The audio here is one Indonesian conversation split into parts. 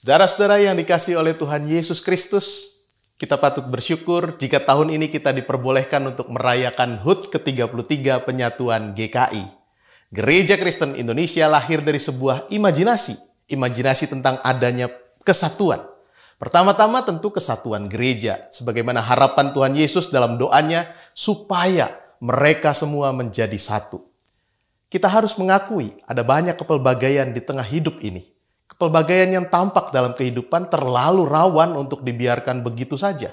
Saudara-saudara yang dikasihi oleh Tuhan Yesus Kristus, kita patut bersyukur jika tahun ini kita diperbolehkan untuk merayakan HUT ke-33 penyatuan GKI. Gereja Kristen Indonesia lahir dari sebuah imajinasi tentang adanya kesatuan. Pertama-tama tentu kesatuan gereja, sebagaimana harapan Tuhan Yesus dalam doanya supaya mereka semua menjadi satu. Kita harus mengakui ada banyak kepelbagaian di tengah hidup ini. Kepelbagaian yang tampak dalam kehidupan terlalu rawan untuk dibiarkan begitu saja.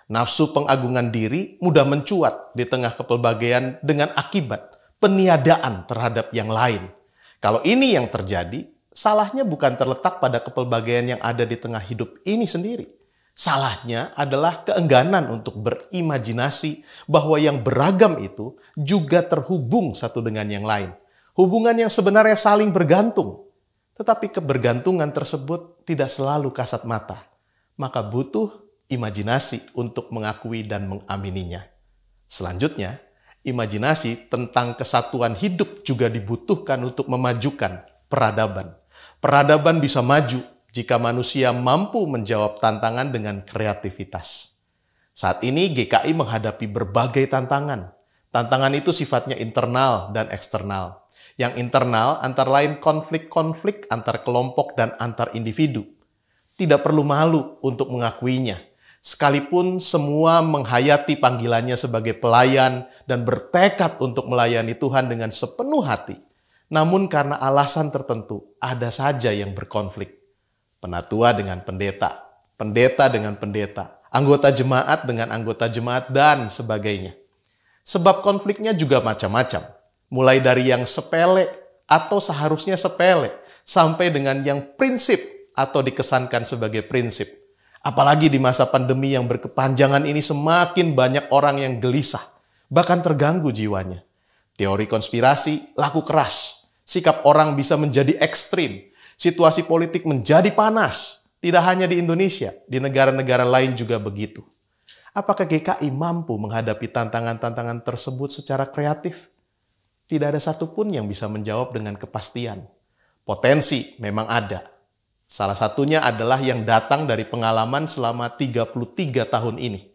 Nafsu pengagungan diri mudah mencuat di tengah kepelbagaian dengan akibat peniadaan terhadap yang lain. Kalau ini yang terjadi, salahnya bukan terletak pada kepelbagaian yang ada di tengah hidup ini sendiri. Salahnya adalah keengganan untuk berimajinasi bahwa yang beragam itu juga terhubung satu dengan yang lain. Hubungan yang sebenarnya saling bergantung. Tetapi kebergantungan tersebut tidak selalu kasat mata. Maka butuh imajinasi untuk mengakui dan mengamininya. Selanjutnya, imajinasi tentang kesatuan hidup juga dibutuhkan untuk memajukan peradaban. Peradaban bisa maju jika manusia mampu menjawab tantangan dengan kreativitas. Saat ini GKI menghadapi berbagai tantangan. Tantangan itu sifatnya internal dan eksternal. Yang internal antara lain konflik-konflik antar kelompok dan antar individu. Tidak perlu malu untuk mengakuinya. Sekalipun semua menghayati panggilannya sebagai pelayan dan bertekad untuk melayani Tuhan dengan sepenuh hati. Namun karena alasan tertentu ada saja yang berkonflik. Penatua dengan pendeta, pendeta dengan pendeta, anggota jemaat dengan anggota jemaat dan sebagainya. Sebab konfliknya juga macam-macam. Mulai dari yang sepele atau seharusnya sepele, sampai dengan yang prinsip atau dikesankan sebagai prinsip. Apalagi di masa pandemi yang berkepanjangan ini semakin banyak orang yang gelisah, bahkan terganggu jiwanya. Teori konspirasi laku keras, sikap orang bisa menjadi ekstrim, situasi politik menjadi panas. Tidak hanya di Indonesia, di negara-negara lain juga begitu. Apakah GKI mampu menghadapi tantangan-tantangan tersebut secara kreatif? Tidak ada satupun yang bisa menjawab dengan kepastian. Potensi memang ada. Salah satunya adalah yang datang dari pengalaman selama 33 tahun ini.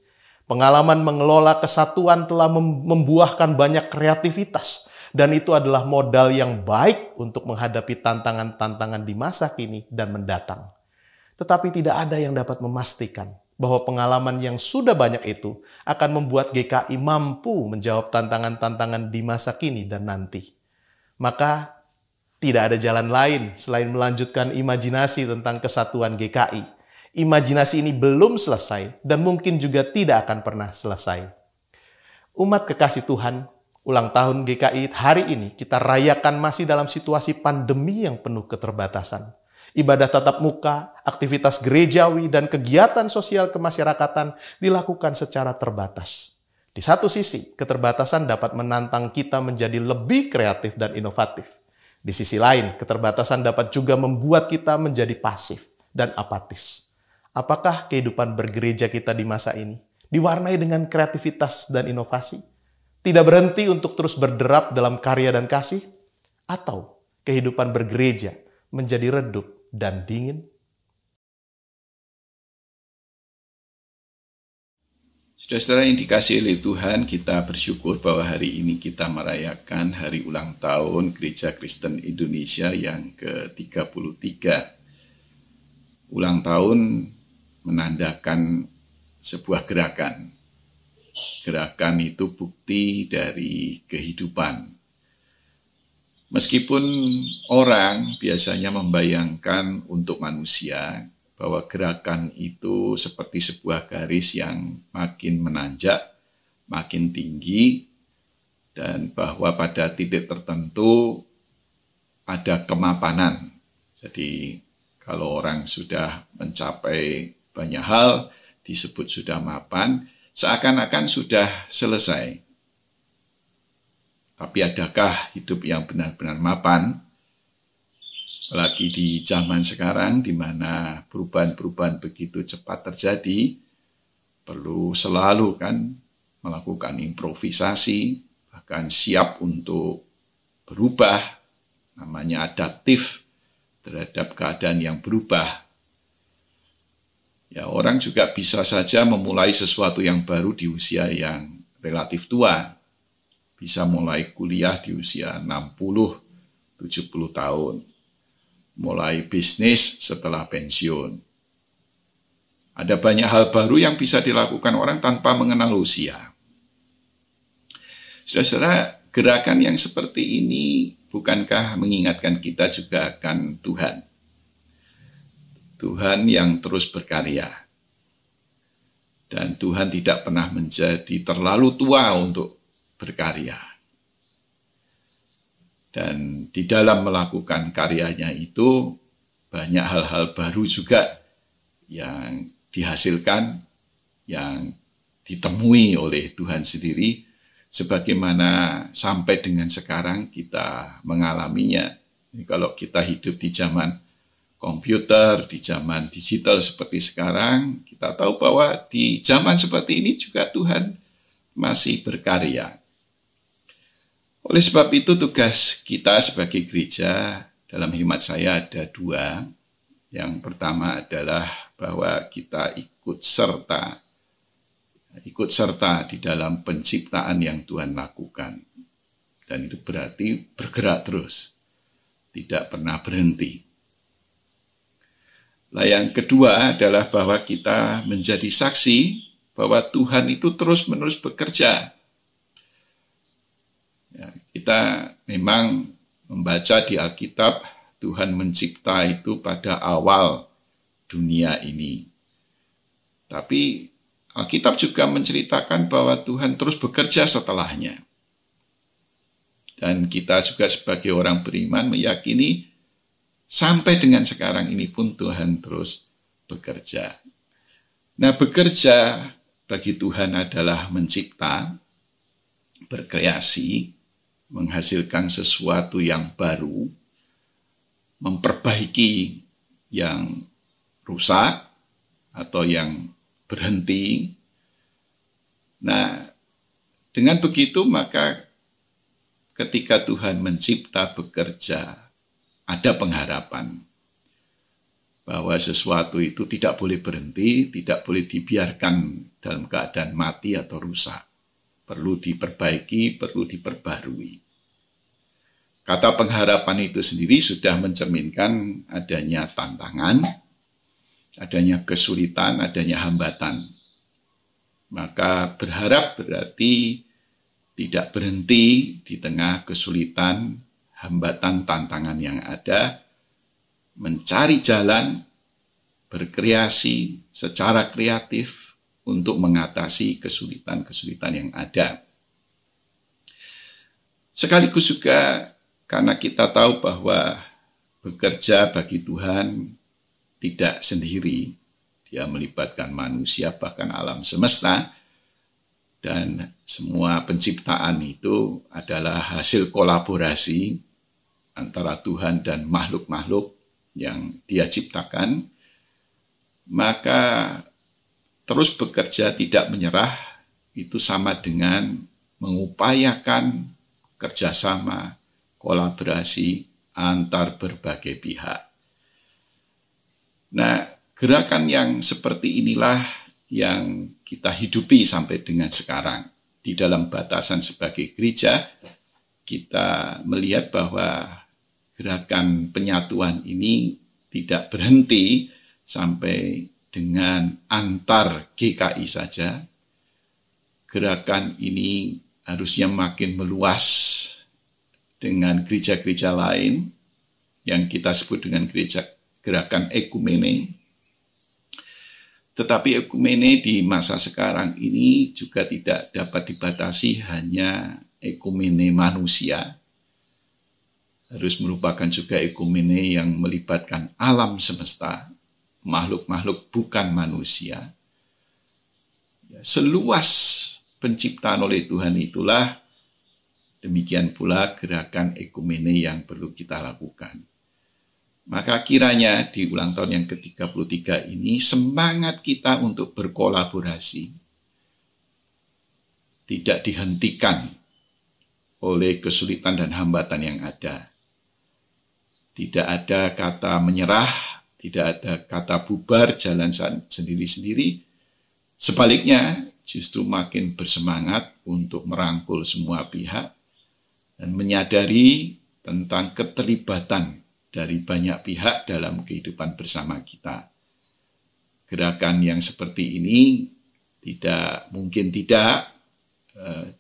Pengalaman mengelola kesatuan telah membuahkan banyak kreativitas, dan itu adalah modal yang baik untuk menghadapi tantangan-tantangan di masa kini dan mendatang. Tetapi tidak ada yang dapat memastikan bahwa pengalaman yang sudah banyak itu akan membuat GKI mampu menjawab tantangan-tantangan di masa kini dan nanti. Maka tidak ada jalan lain selain melanjutkan imajinasi tentang kesatuan GKI. Imajinasi ini belum selesai dan mungkin juga tidak akan pernah selesai. Umat kekasih Tuhan, ulang tahun GKI hari ini kita rayakan masih dalam situasi pandemi yang penuh keterbatasan. Ibadah tatap muka, aktivitas gerejawi, dan kegiatan sosial kemasyarakatan dilakukan secara terbatas. Di satu sisi, keterbatasan dapat menantang kita menjadi lebih kreatif dan inovatif. Di sisi lain, keterbatasan dapat juga membuat kita menjadi pasif dan apatis. Apakah kehidupan bergereja kita di masa ini diwarnai dengan kreativitas dan inovasi? Tidak berhenti untuk terus berderap dalam karya dan kasih? Atau kehidupan bergereja menjadi redup dan dingin? Saudara-saudara yang dikasihi oleh Tuhan, kita bersyukur bahwa hari ini kita merayakan hari ulang tahun Gereja Kristen Indonesia yang ke-33. Ulang tahun menandakan sebuah gerakan. Gerakan itu bukti dari kehidupan. Meskipun orang biasanya membayangkan untuk manusia bahwa gerakan itu seperti sebuah garis yang makin menanjak, makin tinggi, dan bahwa pada titik tertentu ada kemapanan. Jadi kalau orang sudah mencapai banyak hal, disebut sudah mapan, seakan-akan sudah selesai. Tapi adakah hidup yang benar-benar mapan? Apalagi di zaman sekarang di mana perubahan-perubahan begitu cepat terjadi, perlu selalu kan melakukan improvisasi, bahkan siap untuk berubah, namanya adaptif terhadap keadaan yang berubah. Ya, orang juga bisa saja memulai sesuatu yang baru di usia yang relatif tua. Bisa mulai kuliah di usia 60, 70 tahun. Mulai bisnis setelah pensiun. Ada banyak hal baru yang bisa dilakukan orang tanpa mengenal usia. Saudara-saudara, gerakan yang seperti ini bukankah mengingatkan kita juga akan Tuhan? Tuhan yang terus berkarya. Dan Tuhan tidak pernah menjadi terlalu tua untuk berkarya. Dan di dalam melakukan karyanya itu banyak hal-hal baru juga yang dihasilkan, yang ditemui oleh Tuhan sendiri, sebagaimana sampai dengan sekarang kita mengalaminya. Kalau kita hidup di zaman komputer, di zaman digital seperti sekarang, kita tahu bahwa di zaman seperti ini juga Tuhan masih berkarya. Oleh sebab itu tugas kita sebagai gereja dalam hemat saya ada dua. Yang pertama adalah bahwa kita ikut serta di dalam penciptaan yang Tuhan lakukan. Dan itu berarti bergerak terus, tidak pernah berhenti. Nah, yang kedua adalah bahwa kita menjadi saksi bahwa Tuhan itu terus-menerus bekerja. Ya, kita memang membaca di Alkitab, Tuhan mencipta itu pada awal dunia ini. Tapi Alkitab juga menceritakan bahwa Tuhan terus bekerja setelahnya. Dan kita juga sebagai orang beriman meyakini sampai dengan sekarang ini pun Tuhan terus bekerja. Nah, bekerja bagi Tuhan adalah mencipta, berkreasi, menghasilkan sesuatu yang baru, memperbaiki yang rusak atau yang berhenti. Nah, dengan begitu maka ketika Tuhan mencipta bekerja, ada pengharapan. bahwa sesuatu itu tidak boleh berhenti, tidak boleh dibiarkan dalam keadaan mati atau rusak. Perlu diperbaiki, perlu diperbarui. Kata pengharapan itu sendiri sudah mencerminkan adanya tantangan, adanya kesulitan, adanya hambatan. Maka berharap berarti tidak berhenti di tengah kesulitan, hambatan, tantangan yang ada, mencari jalan, berkreasi secara kreatif untuk mengatasi kesulitan-kesulitan yang ada. Sekaligus juga karena kita tahu bahwa bekerja bagi Tuhan tidak sendiri. Dia melibatkan manusia, bahkan alam semesta. Dan semua penciptaan itu adalah hasil kolaborasi antara Tuhan dan makhluk-makhluk yang Dia ciptakan. Maka terus bekerja tidak menyerah itu sama dengan mengupayakan kerjasama, kolaborasi antar berbagai pihak. Nah, gerakan yang seperti inilah yang kita hidupi sampai dengan sekarang. Di dalam batasan sebagai gereja, kita melihat bahwa gerakan penyatuan ini tidak berhenti sampai dengan antar GKI saja. Gerakan ini harusnya makin meluas dengan gereja-gereja lain yang kita sebut dengan gerakan ekumene. Tetapi ekumene di masa sekarang ini juga tidak dapat dibatasi hanya ekumene manusia. Harus merupakan juga ekumene yang melibatkan alam semesta, makhluk-makhluk bukan manusia. Seluas penciptaan oleh Tuhan itulah demikian pula gerakan ekumene yang perlu kita lakukan. Maka kiranya di ulang tahun yang ke-33 ini semangat kita untuk berkolaborasi tidak dihentikan oleh kesulitan dan hambatan yang ada. Tidak ada kata menyerah, tidak ada kata bubar, jalan sendiri-sendiri. Sebaliknya, justru makin bersemangat untuk merangkul semua pihak dan menyadari tentang keterlibatan dari banyak pihak dalam kehidupan bersama kita. Gerakan yang seperti ini tidak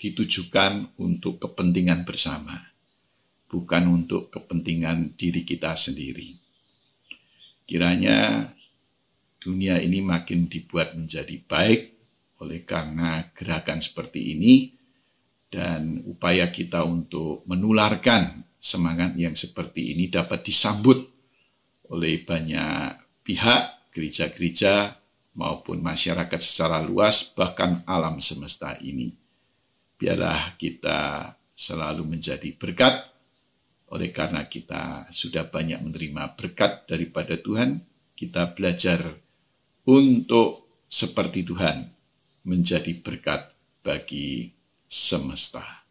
ditujukan untuk kepentingan bersama, bukan untuk kepentingan diri kita sendiri. Kiranya dunia ini makin dibuat menjadi baik oleh karena gerakan seperti ini, dan upaya kita untuk menularkan semangat yang seperti ini dapat disambut oleh banyak pihak, gereja-gereja maupun masyarakat secara luas, bahkan alam semesta ini. Biarlah kita selalu menjadi berkat, oleh karena kita sudah banyak menerima berkat daripada Tuhan, kita belajar untuk seperti Tuhan, menjadi berkat bagi semesta.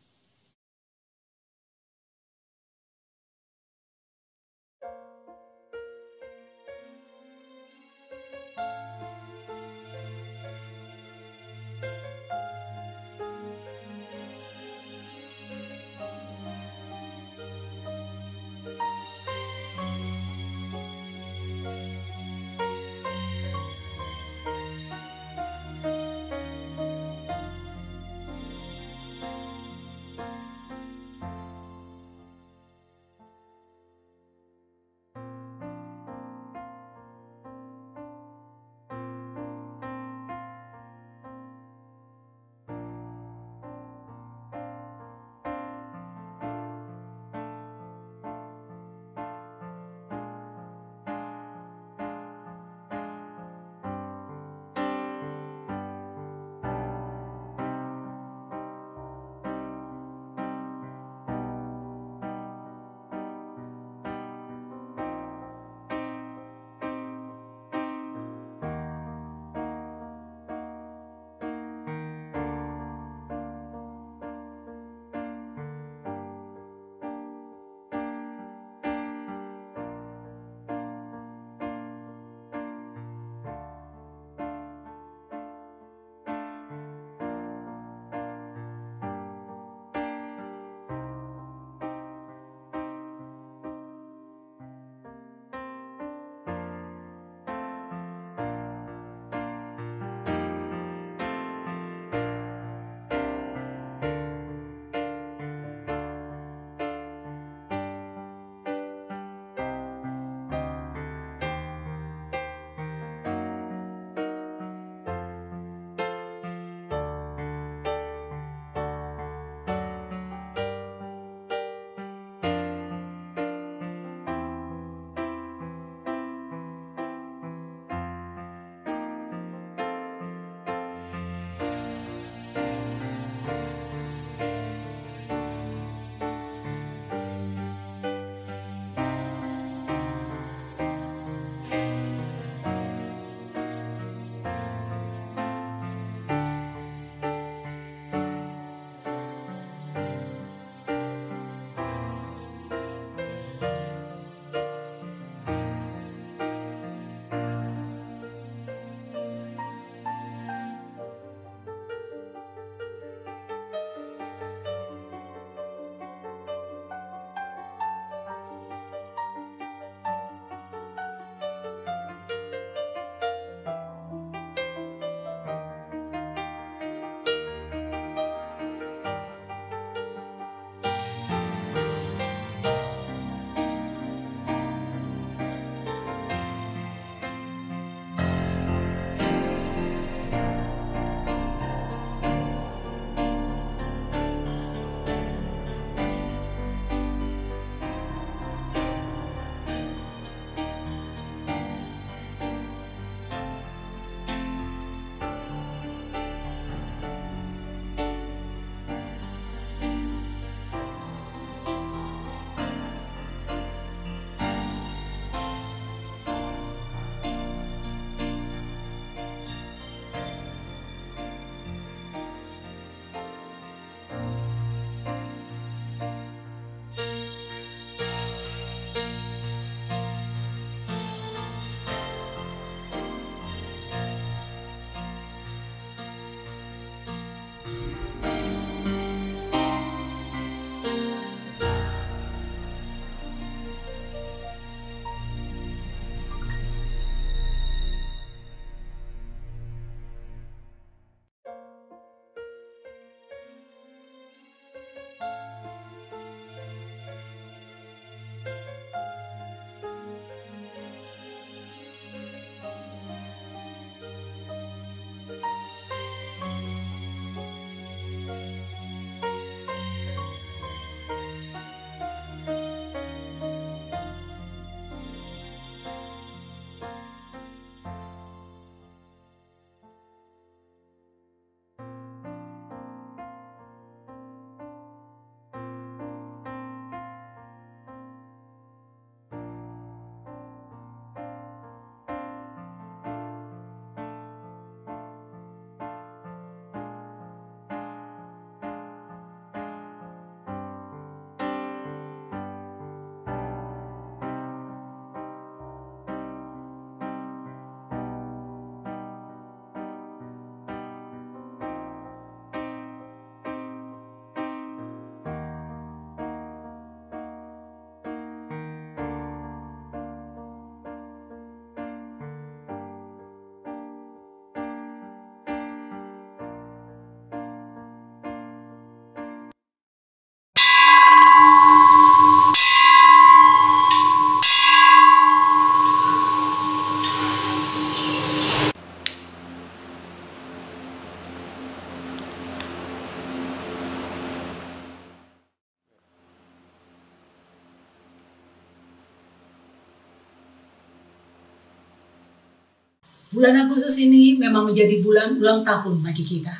Bulan Agustus ini memang menjadi bulan ulang tahun bagi kita.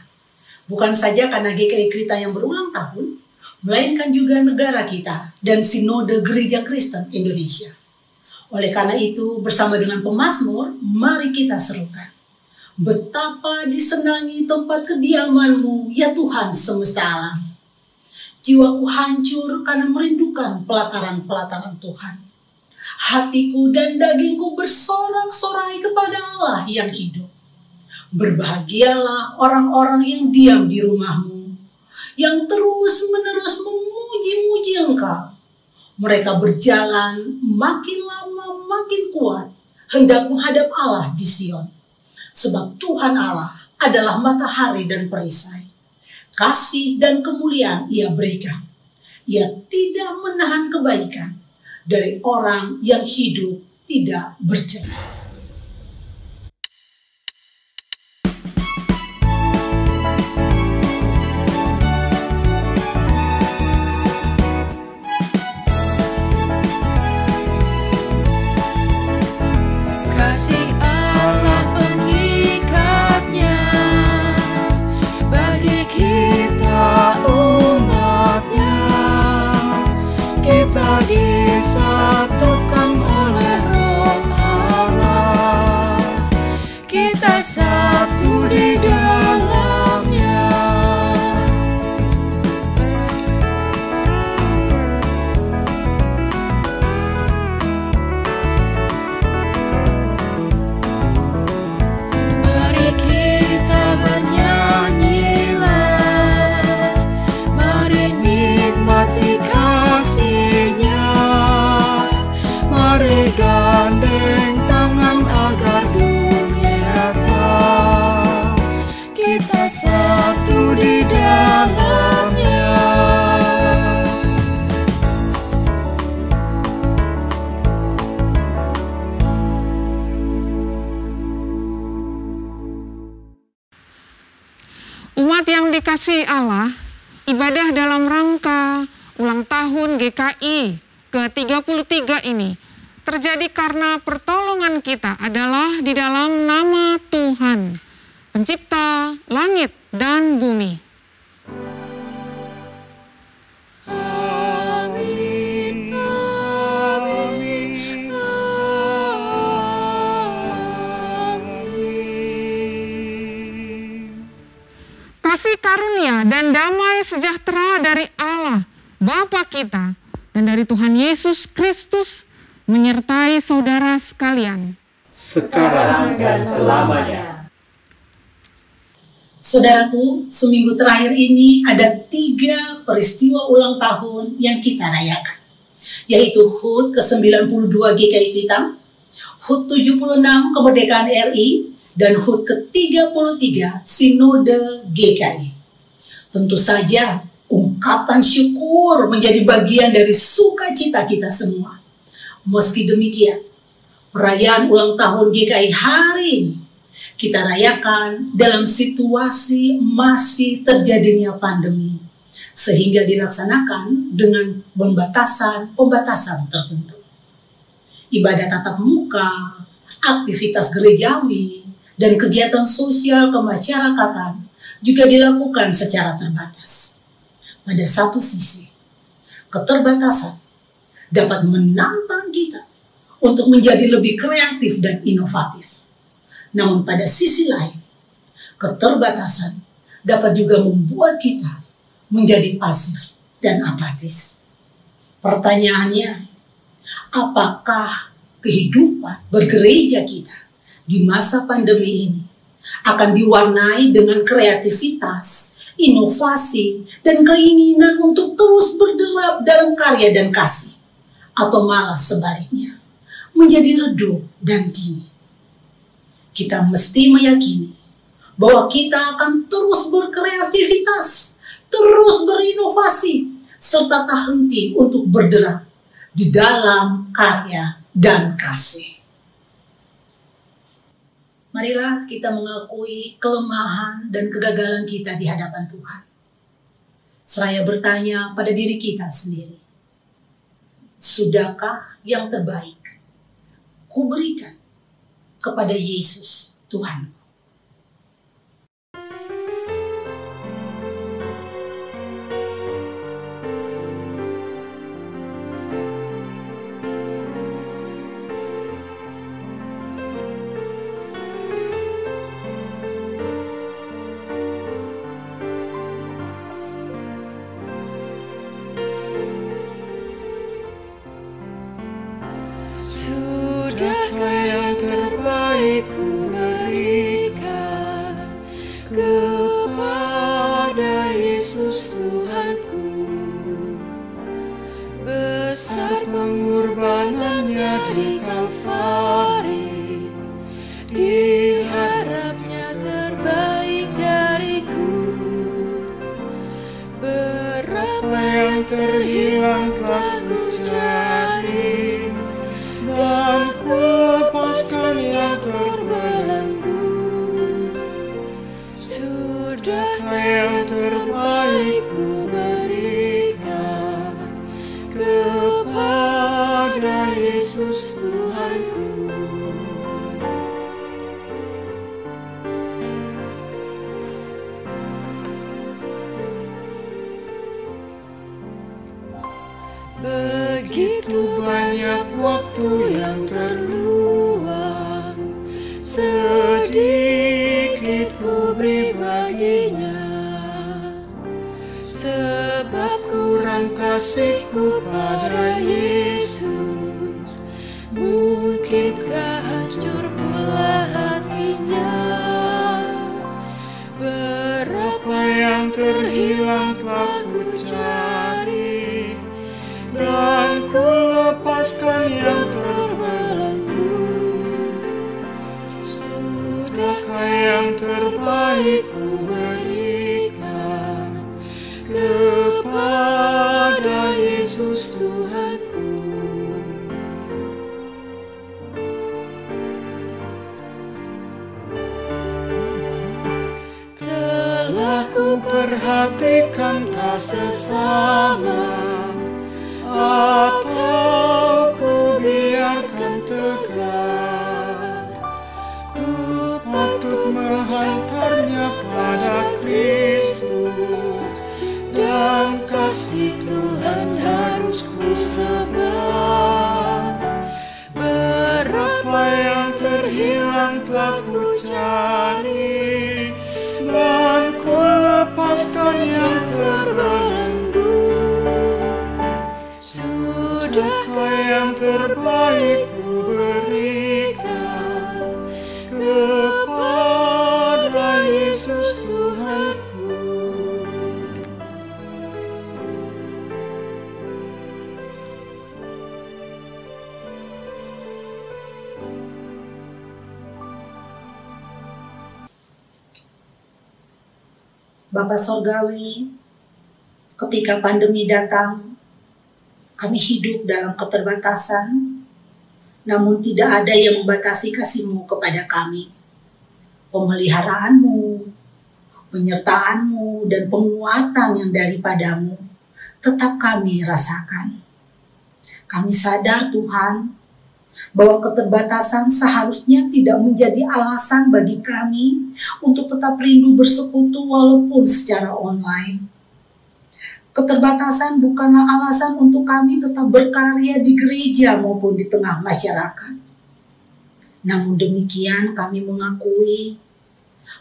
Bukan saja karena GKI kita yang berulang tahun, melainkan juga negara kita dan Sinode Gereja Kristen Indonesia. Oleh karena itu, bersama dengan pemazmur, mari kita serukan. Betapa disenangi tempat kediaman-Mu, ya Tuhan semesta alam. Jiwaku hancur karena merindukan pelataran-pelataran Tuhan. Hatiku dan dagingku bersorak-sorai kepada Allah yang hidup. Berbahagialah orang-orang yang diam di rumah-Mu, yang terus-menerus memuji-muji Engkau. Mereka berjalan makin lama makin kuat, hendak menghadap Allah di Sion. Sebab Tuhan Allah adalah matahari dan perisai. Kasih dan kemuliaan Ia berikan. Ia tidak menahan kebaikan dari orang yang hidup tidak bercerai. Kasih Allah mengikatnya bagi kita umatnya. Kita disatukan oleh Roh Allah. Kita satu di dalamnya. Mari kita bernyanyilah, mari nikmati kasih-Nya, mari gandeng tangan agar dunia tahu kita satu di dalamnya. Umat yang dikasihi Allah, ibadah dalam rangka ulang tahun GKI ke-33 ini terjadi karena pertolongan kita adalah di dalam nama Tuhan, Pencipta langit dan bumi. Amin, amin, amin. Kasih karunia dan damai sejahtera dari Allah, Bapa kita, dan dari Tuhan Yesus Kristus menyertai saudara sekalian. Sekarang dan selamanya. Saudaraku, seminggu terakhir ini ada 3 peristiwa ulang tahun yang kita rayakan, yaitu HUT ke-92 GKI kita, HUT 76 kemerdekaan RI, dan HUT ke-33 Sinode GKI. Tentu saja ungkapan syukur menjadi bagian dari sukacita kita semua. Meski demikian, perayaan ulang tahun GKI hari ini kita rayakan dalam situasi masih terjadinya pandemi, sehingga dilaksanakan dengan pembatasan tertentu. Ibadah tatap muka, aktivitas gerejawi, dan kegiatan sosial kemasyarakatan juga dilakukan secara terbatas. Pada satu sisi, keterbatasan dapat menantang kita untuk menjadi lebih kreatif dan inovatif. Namun pada sisi lain, keterbatasan dapat juga membuat kita menjadi pasif dan apatis. Pertanyaannya, apakah kehidupan bergereja kita di masa pandemi ini akan diwarnai dengan kreativitas, inovasi, dan keinginan untuk terus berderap dalam karya dan kasih? Atau malah sebaliknya, menjadi redup dan dingin? Kita mesti meyakini bahwa kita akan terus berkreativitas, terus berinovasi, serta tak henti untuk berderap di dalam karya dan kasih. Marilah kita mengakui kelemahan dan kegagalan kita di hadapan Tuhan. Seraya bertanya pada diri kita sendiri, sudahkah yang terbaik kuberikan kepada Yesus Tuhan. Sudahkah yang terbaik ku berikan kepada Yesus Tuhanku? Besar pengorbanannya di Kalvari, diharapnya terbaik dariku. Berapa yang terhilang telah ku cari, dan ku lepaskan yang terbelenggu. Sudahkah yang terbaik ku berikan kepada Yesus Tuhanku? Begitu banyak waktu yang terluang, sedikit ku beri baginya. Sebab kurang kasihku pada Yesus, mungkinkah hancur pula hatinya? Berapa yang terhilang telah ku cari, dan ku lepaskan yang terbelenggu. Sudahkah yang terbaik ku berikan kepada Yesus Tuhanku? Telah ku perhatikan sesama, atau ku biarkan tegar? Ku patut menghantarnya pada Kristus, dan kasih Tuhan harus ku sebar. Berapa yang terhilang telah ku cari, dan ku lepaskan yang terbelenggu. Sudahkah yang terbaik ku berikan kepada Yesus Tuhanku? Bapa Sorgawi, ketika pandemi datang, kami hidup dalam keterbatasan, namun tidak ada yang membatasi kasih-Mu kepada kami. Pemeliharaanmu, penyertaan-Mu, dan penguatan yang daripada-Mu tetap kami rasakan. Kami sadar Tuhan, bahwa keterbatasan seharusnya tidak menjadi alasan bagi kami untuk tetap rindu bersekutu walaupun secara online. Keterbatasan bukanlah alasan untuk kami tetap berkarya di gereja maupun di tengah masyarakat. Namun demikian kami mengakui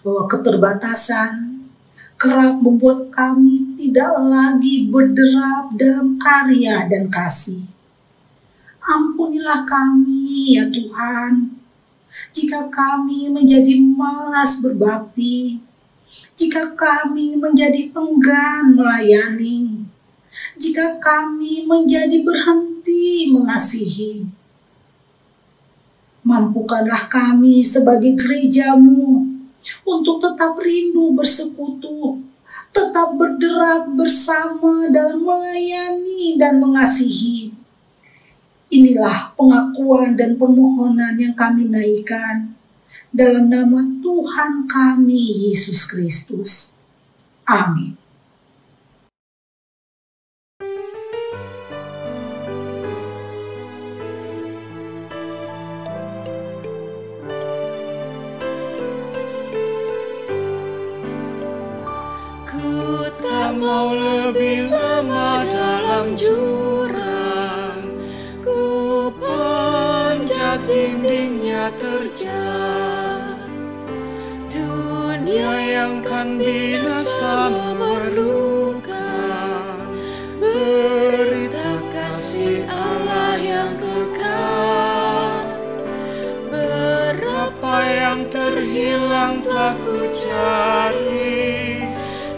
bahwa keterbatasan kerap membuat kami tidak lagi berderap dalam karya dan kasih. Ampunilah kami ya Tuhan, jika kami menjadi malas berbakti, jika kami menjadi enggan melayani, jika kami menjadi berhenti mengasihi. Mampukanlah kami sebagai gereja-Mu untuk tetap rindu bersekutu, tetap berderap bersama dalam melayani dan mengasihi. Inilah pengakuan dan permohonan yang kami naikkan dalam nama Tuhan kami, Yesus Kristus. Amin. mau lebih lama dalam jurang, ku panjat dindingnya terjal. Dunia yang kan binasa memerlukan berita kasih Allah yang kekal. Berapa yang terhilang telah ku cari,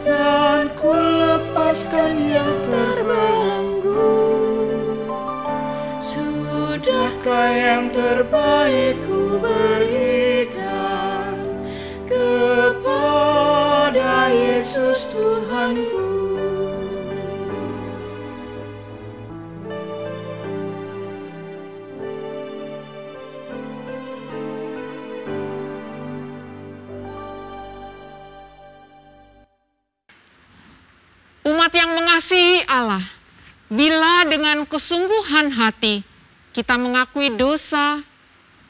dan ku lepaskan yang terbelenggu. Sudahkah yang terbaik ku berikan kepada Yesus Tuhanku. Umat yang mengasihi Allah, bila dengan kesungguhan hati kita mengakui dosa,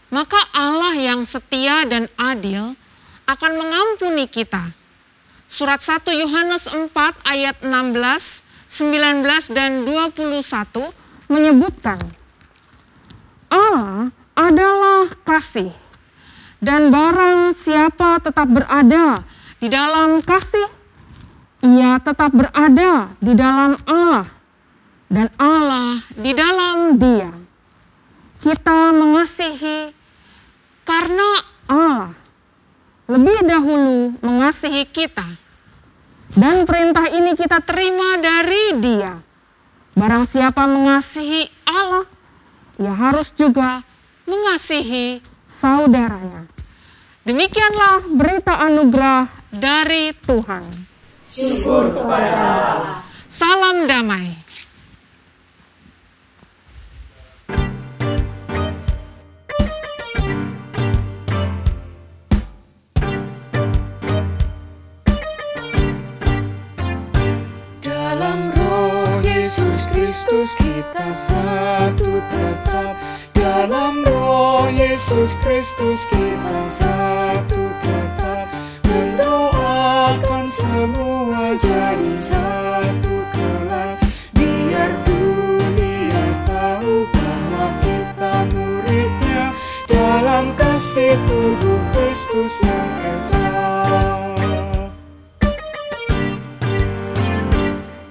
maka Allah yang setia dan adil akan mengampuni kita. Surat 1 Yohanes 4 ayat 16, 19, dan 21 menyebutkan, Allah adalah kasih, dan barang siapa tetap berada di dalam kasih, ia tetap berada di dalam Allah, dan Allah di dalam Dia. Kita mengasihi karena Allah lebih dahulu mengasihi kita. Dan perintah ini kita terima dari Dia. Barang siapa mengasihi Allah, ia harus juga mengasihi saudaranya. Demikianlah berita anugerah dari Tuhan. Syukur kepada Allah. Salam damai. Dalam Roh Yesus Kristus kita satu tetap. Dalam Roh Yesus Kristus kita satu tetap. Mendoakan semua jadi satu kelak. Biar dunia tahu bahwa kita muridnya dalam kasih tubuh Kristus yang esa.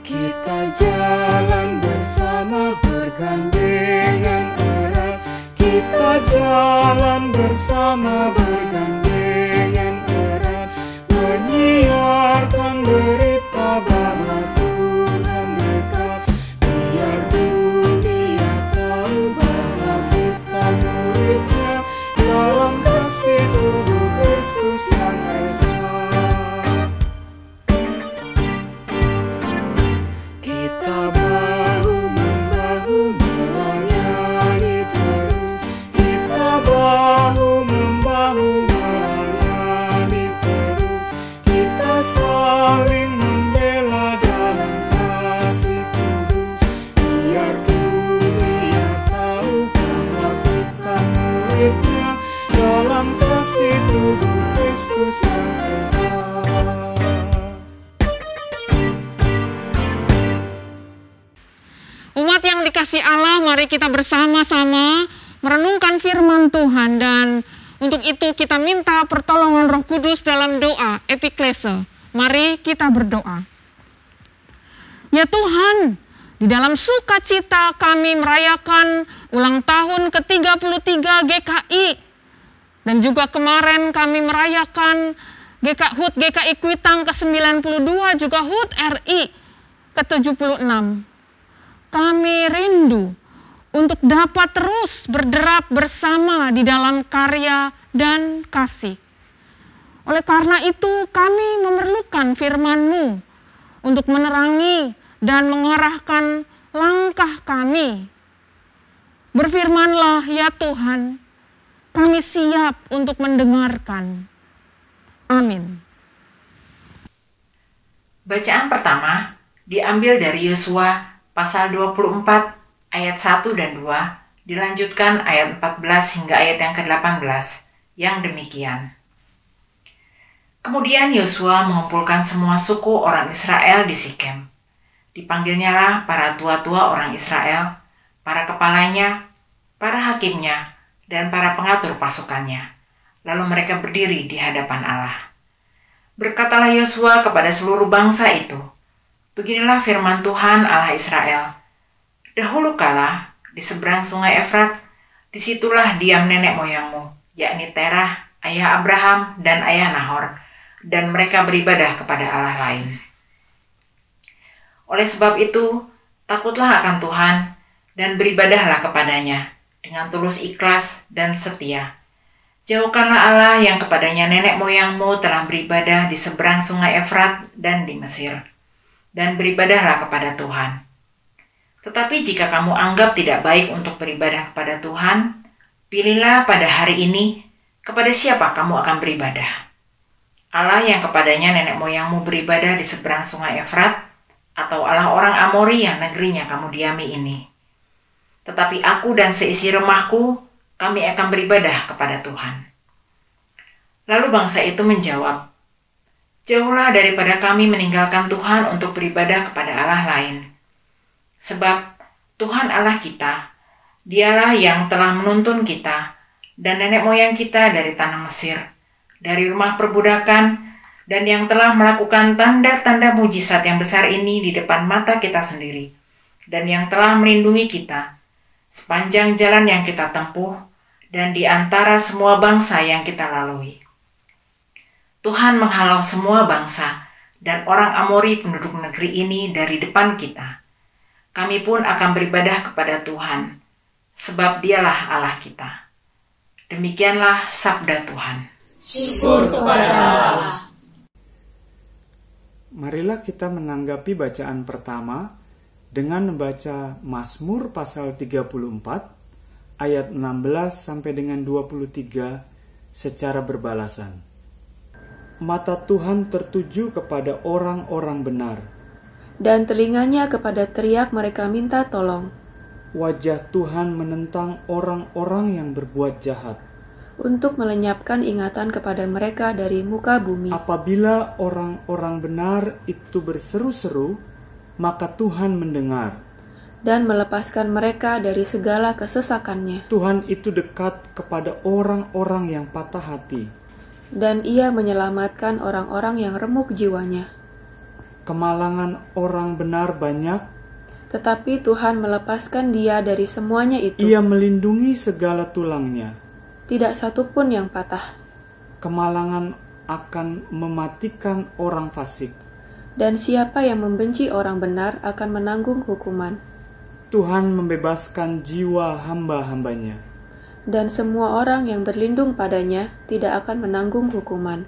Kita jalan bersama bergandengan erat. Kita jalan bersama bergandengan erat, menyiarkan berita bahwa Tuhan dekat. Biar dunia tahu bahwa kita muridnya dalam kasih tubuh Kristus yang esa. Kita bahu-membahu melayani terus. Kita bahu-membahu melayani terus. Kita saling membela dalam kasih kudus. Biar dunia tahu bahwa kita muridnya dalam kasih tubuh Kristus yang esa. Umat yang dikasihi Allah, mari kita bersama-sama merenungkan firman Tuhan, dan untuk itu kita minta pertolongan Roh Kudus dalam doa epiklese. Mari kita berdoa. Ya Tuhan, di dalam sukacita kami merayakan ulang tahun ke-33 GKI, dan juga kemarin kami merayakan HUT GKI Kuitang ke-92, juga HUT RI ke-76. Kami rindu untuk dapat terus berderap bersama di dalam karya dan kasih. Oleh karena itu kami memerlukan firman-Mu untuk menerangi dan mengarahkan langkah kami. Berfirmanlah ya Tuhan, kami siap untuk mendengarkan. Amin. Bacaan pertama diambil dari Yosua pasal 24 ayat 1 dan 2, dilanjutkan ayat 14 hingga ayat yang ke-18, yang demikian. Kemudian Yosua mengumpulkan semua suku orang Israel di Sikem. Dipanggilnyalah para tua-tua orang Israel, para kepalanya, para hakimnya, dan para pengatur pasukannya. Lalu mereka berdiri di hadapan Allah. Berkatalah Yosua kepada seluruh bangsa itu, "Beginilah firman Tuhan Allah Israel. Dahulu kala, di seberang sungai Efrat, disitulah diam nenek moyangmu, yakni Terah, ayah Abraham, dan ayah Nahor, dan mereka beribadah kepada Allah lain. Oleh sebab itu, takutlah akan Tuhan, dan beribadahlah kepadanya, dengan tulus ikhlas dan setia. Jauhkanlah Allah yang kepadanya nenek moyangmu telah beribadah di seberang sungai Efrat dan di Mesir, dan beribadahlah kepada Tuhan. Tetapi jika kamu anggap tidak baik untuk beribadah kepada Tuhan, pilihlah pada hari ini kepada siapa kamu akan beribadah. Allah yang kepadanya nenek moyangmu beribadah di seberang sungai Efrat, atau Allah orang Amori yang negerinya kamu diami ini. Tetapi aku dan seisi rumahku, kami akan beribadah kepada Tuhan." Lalu bangsa itu menjawab, "Jauhlah daripada kami meninggalkan Tuhan untuk beribadah kepada Allah lain. Sebab Tuhan Allah kita, Dialah yang telah menuntun kita dan nenek moyang kita dari tanah Mesir, dari rumah perbudakan, dan yang telah melakukan tanda-tanda mujizat yang besar ini di depan mata kita sendiri, dan yang telah melindungi kita sepanjang jalan yang kita tempuh dan di antara semua bangsa yang kita lalui. Tuhan menghalau semua bangsa dan orang Amori penduduk negeri ini dari depan kita. Kami pun akan beribadah kepada Tuhan, sebab Dialah Allah kita." Demikianlah sabda Tuhan. Syukur kepada Allah. Marilah kita menanggapi bacaan pertama dengan membaca Mazmur pasal 34 ayat 16 sampai dengan 23 secara berbalasan. Mata Tuhan tertuju kepada orang-orang benar, dan telinganya kepada teriak mereka minta tolong. Wajah Tuhan menentang orang-orang yang berbuat jahat, untuk melenyapkan ingatan kepada mereka dari muka bumi. Apabila orang-orang benar itu berseru-seru, maka Tuhan mendengar dan melepaskan mereka dari segala kesesakannya. Tuhan itu dekat kepada orang-orang yang patah hati, dan Ia menyelamatkan orang-orang yang remuk jiwanya. Kemalangan orang benar banyak, tetapi Tuhan melepaskan dia dari semuanya itu. Ia melindungi segala tulangnya, tidak satu pun yang patah. Kemalangan akan mematikan orang fasik, dan siapa yang membenci orang benar akan menanggung hukuman. Tuhan membebaskan jiwa hamba-hambanya, dan semua orang yang berlindung padanya tidak akan menanggung hukuman.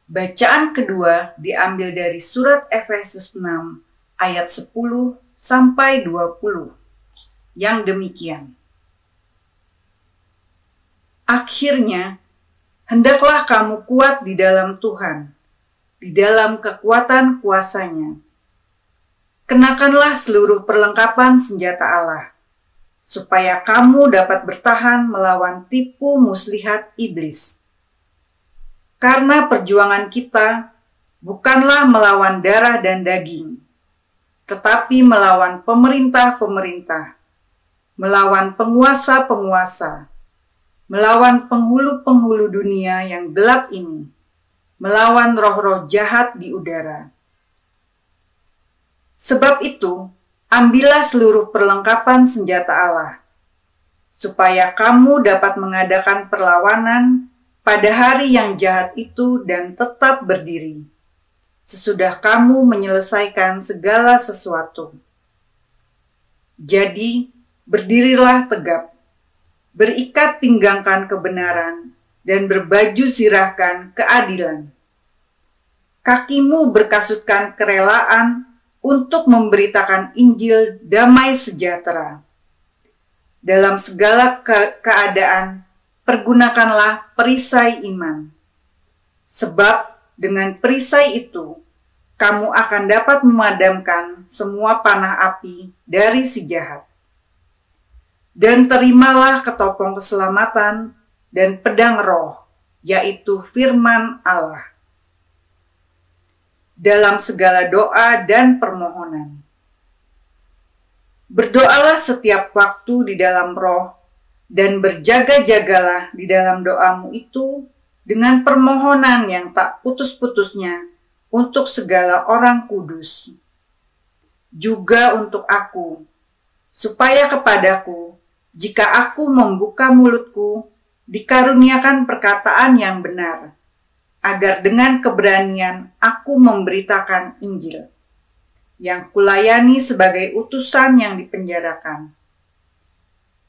Bacaan kedua diambil dari surat Efesus 6 ayat 10 sampai 20 yang demikian. Akhirnya, hendaklah kamu kuat di dalam Tuhan, di dalam kekuatan kuasa-Nya. Kenakanlah seluruh perlengkapan senjata Allah, supaya kamu dapat bertahan melawan tipu muslihat iblis. Karena perjuangan kita bukanlah melawan darah dan daging, tetapi melawan pemerintah-pemerintah, melawan penguasa-penguasa, melawan penghulu-penghulu dunia yang gelap ini, melawan roh-roh jahat di udara. Sebab itu, ambillah seluruh perlengkapan senjata Allah, supaya kamu dapat mengadakan perlawanan pada hari yang jahat itu dan tetap berdiri, sesudah kamu menyelesaikan segala sesuatu. Jadi, berdirilah tegap, berikat pinggangkan kebenaran, dan berbaju zirahkan keadilan. Kakimu berkasutkan kerelaan untuk memberitakan Injil damai sejahtera. Dalam segala keadaan, pergunakanlah perisai iman. Sebab dengan perisai itu, kamu akan dapat memadamkan semua panah api dari si jahat. Dan terimalah ketopong keselamatan dan pedang roh, yaitu firman Allah. Dalam segala doa dan permohonan, berdoalah setiap waktu di dalam roh, dan berjaga-jagalah di dalam doamu itu dengan permohonan yang tak putus-putusnya untuk segala orang kudus. Juga untuk aku, supaya kepadaku, jika aku membuka mulutku, dikaruniakan perkataan yang benar, agar dengan keberanian aku memberitakan Injil, yang kulayani sebagai utusan yang dipenjarakan.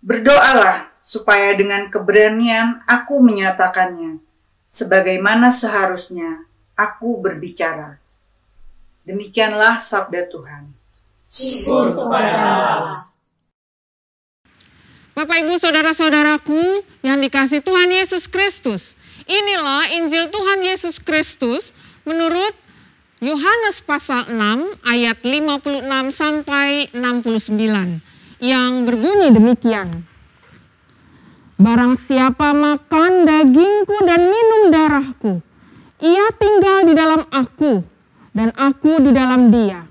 Berdoalah supaya dengan keberanian aku menyatakannya, sebagaimana seharusnya aku berbicara. Demikianlah sabda Tuhan. Syukur kepada Allah. Bapak, Ibu, saudara-saudaraku yang dikasihi Tuhan Yesus Kristus, inilah Injil Tuhan Yesus Kristus menurut Yohanes pasal 6 ayat 56 sampai 69 yang berbunyi demikian. Barang siapa makan dagingku dan minum darahku, ia tinggal di dalam aku dan aku di dalam dia.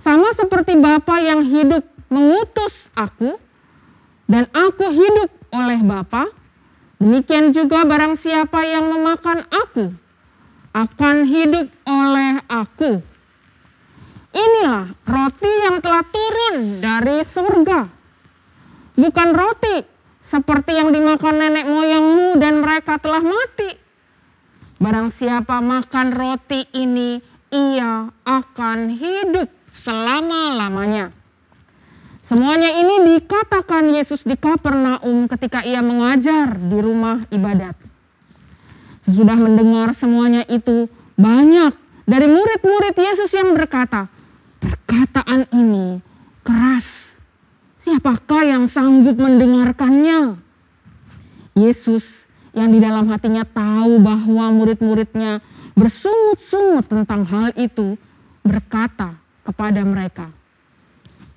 Sama seperti Bapa yang hidup mengutus aku dan aku hidup oleh Bapa, demikian juga barang siapa yang memakan aku akan hidup oleh aku. Inilah roti yang telah turun dari surga, bukan roti seperti yang dimakan nenek moyangmu dan mereka telah mati. Barang siapa makan roti ini, ia akan hidup selama-lamanya. Semuanya ini dikatakan Yesus di Kapernaum ketika ia mengajar di rumah ibadat. Sesudah mendengar semuanya itu, banyak dari murid-murid Yesus yang berkata, perkataan ini keras. Siapakah yang sanggup mendengarkannya? Yesus yang di dalam hatinya tahu bahwa murid-muridnya bersungut-sungut tentang hal itu, berkata kepada mereka,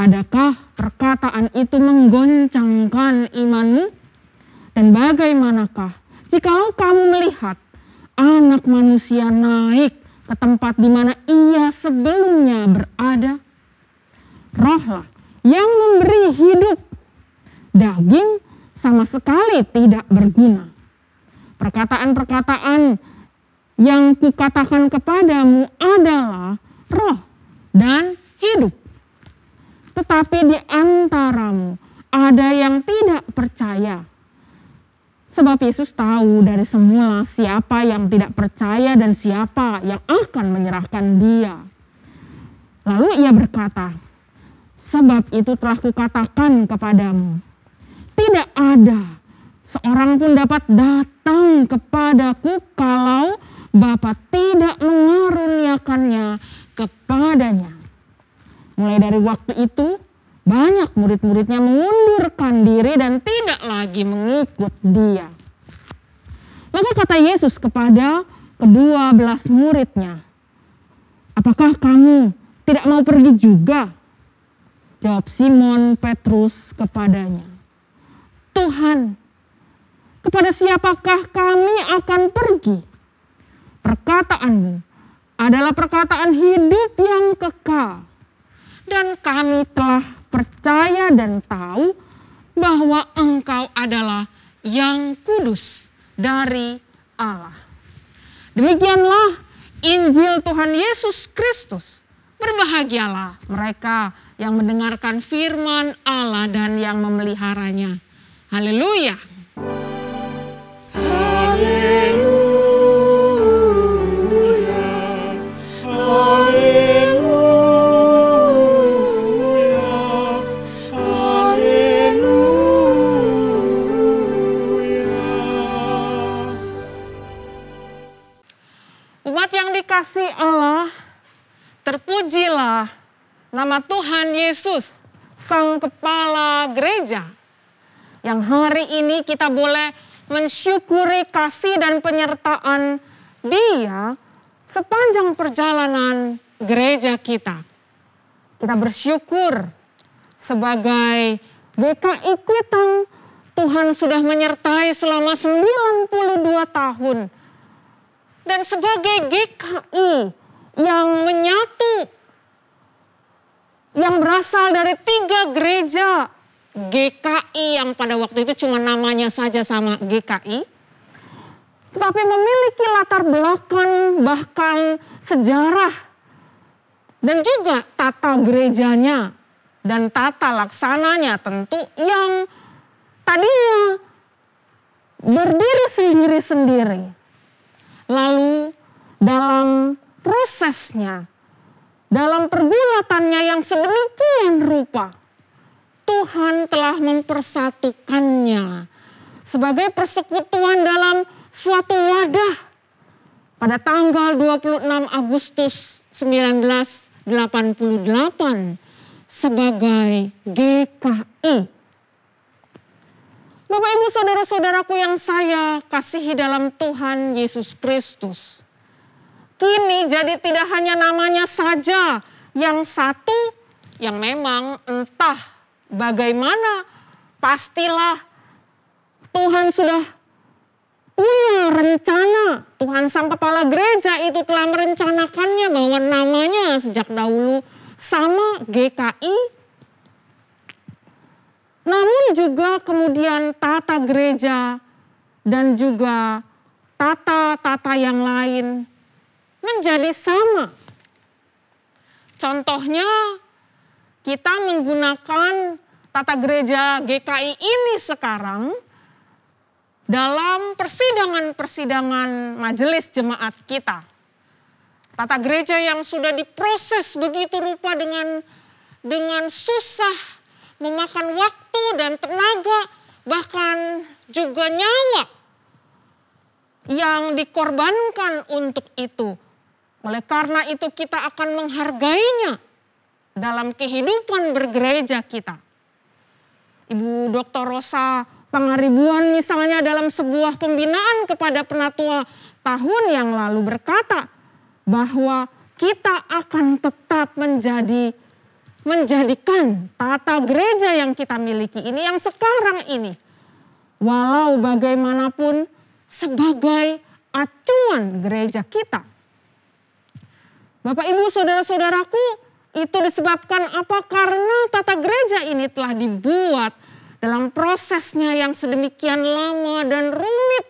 adakah perkataan itu menggoncangkan imanmu? Dan bagaimanakah jikalau kamu melihat Anak Manusia naik ke tempat di mana ia sebelumnya berada? Rohlah yang memberi hidup, daging sama sekali tidak berguna. Perkataan-perkataan yang kukatakan kepadamu adalah roh dan hidup. Tetapi di antaramu ada yang tidak percaya. Sebab Yesus tahu dari semula siapa yang tidak percaya dan siapa yang akan menyerahkan dia. Lalu ia berkata, sebab itu telah kukatakan kepadamu, tidak ada seorang pun dapat datang kepadaku kalau Bapa tidak mengaruniakannya kepadanya. Mulai dari waktu itu, banyak murid-muridnya mengundurkan diri dan tidak lagi mengikut dia. Maka kata Yesus kepada ke-12 muridnya, apakah kamu tidak mau pergi juga? Jawab Simon Petrus kepadanya, Tuhan, kepada siapakah kami akan pergi? Perkataanmu adalah perkataan hidup yang kekal. Dan kami telah percaya dan tahu bahwa Engkau adalah yang kudus dari Allah. Demikianlah Injil Tuhan Yesus Kristus. Berbahagialah mereka yang mendengarkan firman Allah dan yang memeliharanya. Haleluya. Haleluya. Umat yang dikasihi Allah, terpujilah nama Tuhan Yesus, Sang Kepala Gereja, yang hari ini kita boleh mensyukuri kasih dan penyertaan Dia sepanjang perjalanan gereja kita. Kita bersyukur sebagai GKI Kuitang Tuhan sudah menyertai selama 92 tahun. Dan sebagai GKI yang menyatu, yang berasal dari 3 gereja GKI yang pada waktu itu cuma namanya saja sama GKI, tapi memiliki latar belakang bahkan sejarah dan juga tata gerejanya dan tata laksananya tentu yang tadinya berdiri sendiri-sendiri. Lalu dalam prosesnya, dalam pergulatannya yang sedemikian rupa, Tuhan telah mempersatukannya sebagai persekutuan dalam suatu wadah pada tanggal 26 Agustus 1988 sebagai GKI. Bapak, Ibu, saudara-saudaraku yang saya kasihi dalam Tuhan Yesus Kristus, kini jadi tidak hanya namanya saja yang satu, yang memang entah bagaimana, pastilah Tuhan sudah punya rencana. Tuhan Sang Kepala Gereja itu telah merencanakannya bahwa namanya sejak dahulu sama GKI. Namun juga kemudian tata gereja dan juga tata-tata yang lain menjadi sama. Contohnya kita menggunakan tata gereja GKI ini sekarang dalam persidangan-persidangan majelis jemaat kita. Tata gereja yang sudah diproses begitu rupa dengan susah, memakan waktu dan tenaga, bahkan juga nyawa yang dikorbankan untuk itu. Oleh karena itu kita akan menghargainya dalam kehidupan bergereja kita. Ibu Dr. Rosa Pangaribuan misalnya dalam sebuah pembinaan kepada penatua tahun yang lalu berkata bahwa kita akan tetap menjadikan tata gereja yang kita miliki ini, yang sekarang ini, walau bagaimanapun sebagai acuan gereja kita. Bapak, Ibu, saudara-saudaraku, itu disebabkan apa? Karena tata gereja ini telah dibuat dalam prosesnya yang sedemikian lama dan rumit.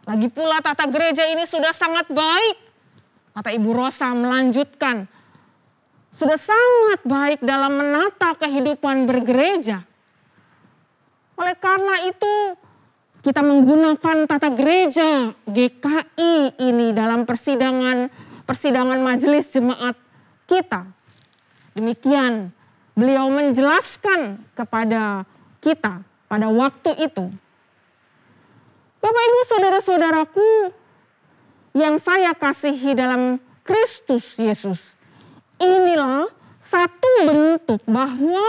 Lagi pula tata gereja ini sudah sangat baik. Kata Ibu Rosa melanjutkan, sudah sangat baik dalam menata kehidupan bergereja. Oleh karena itu, kita menggunakan tata gereja GKI ini dalam persidangan majelis jemaat kita. Demikian beliau menjelaskan kepada kita pada waktu itu. Bapak, Ibu, saudara-saudaraku yang saya kasihi dalam Kristus Yesus, inilah satu bentuk bahwa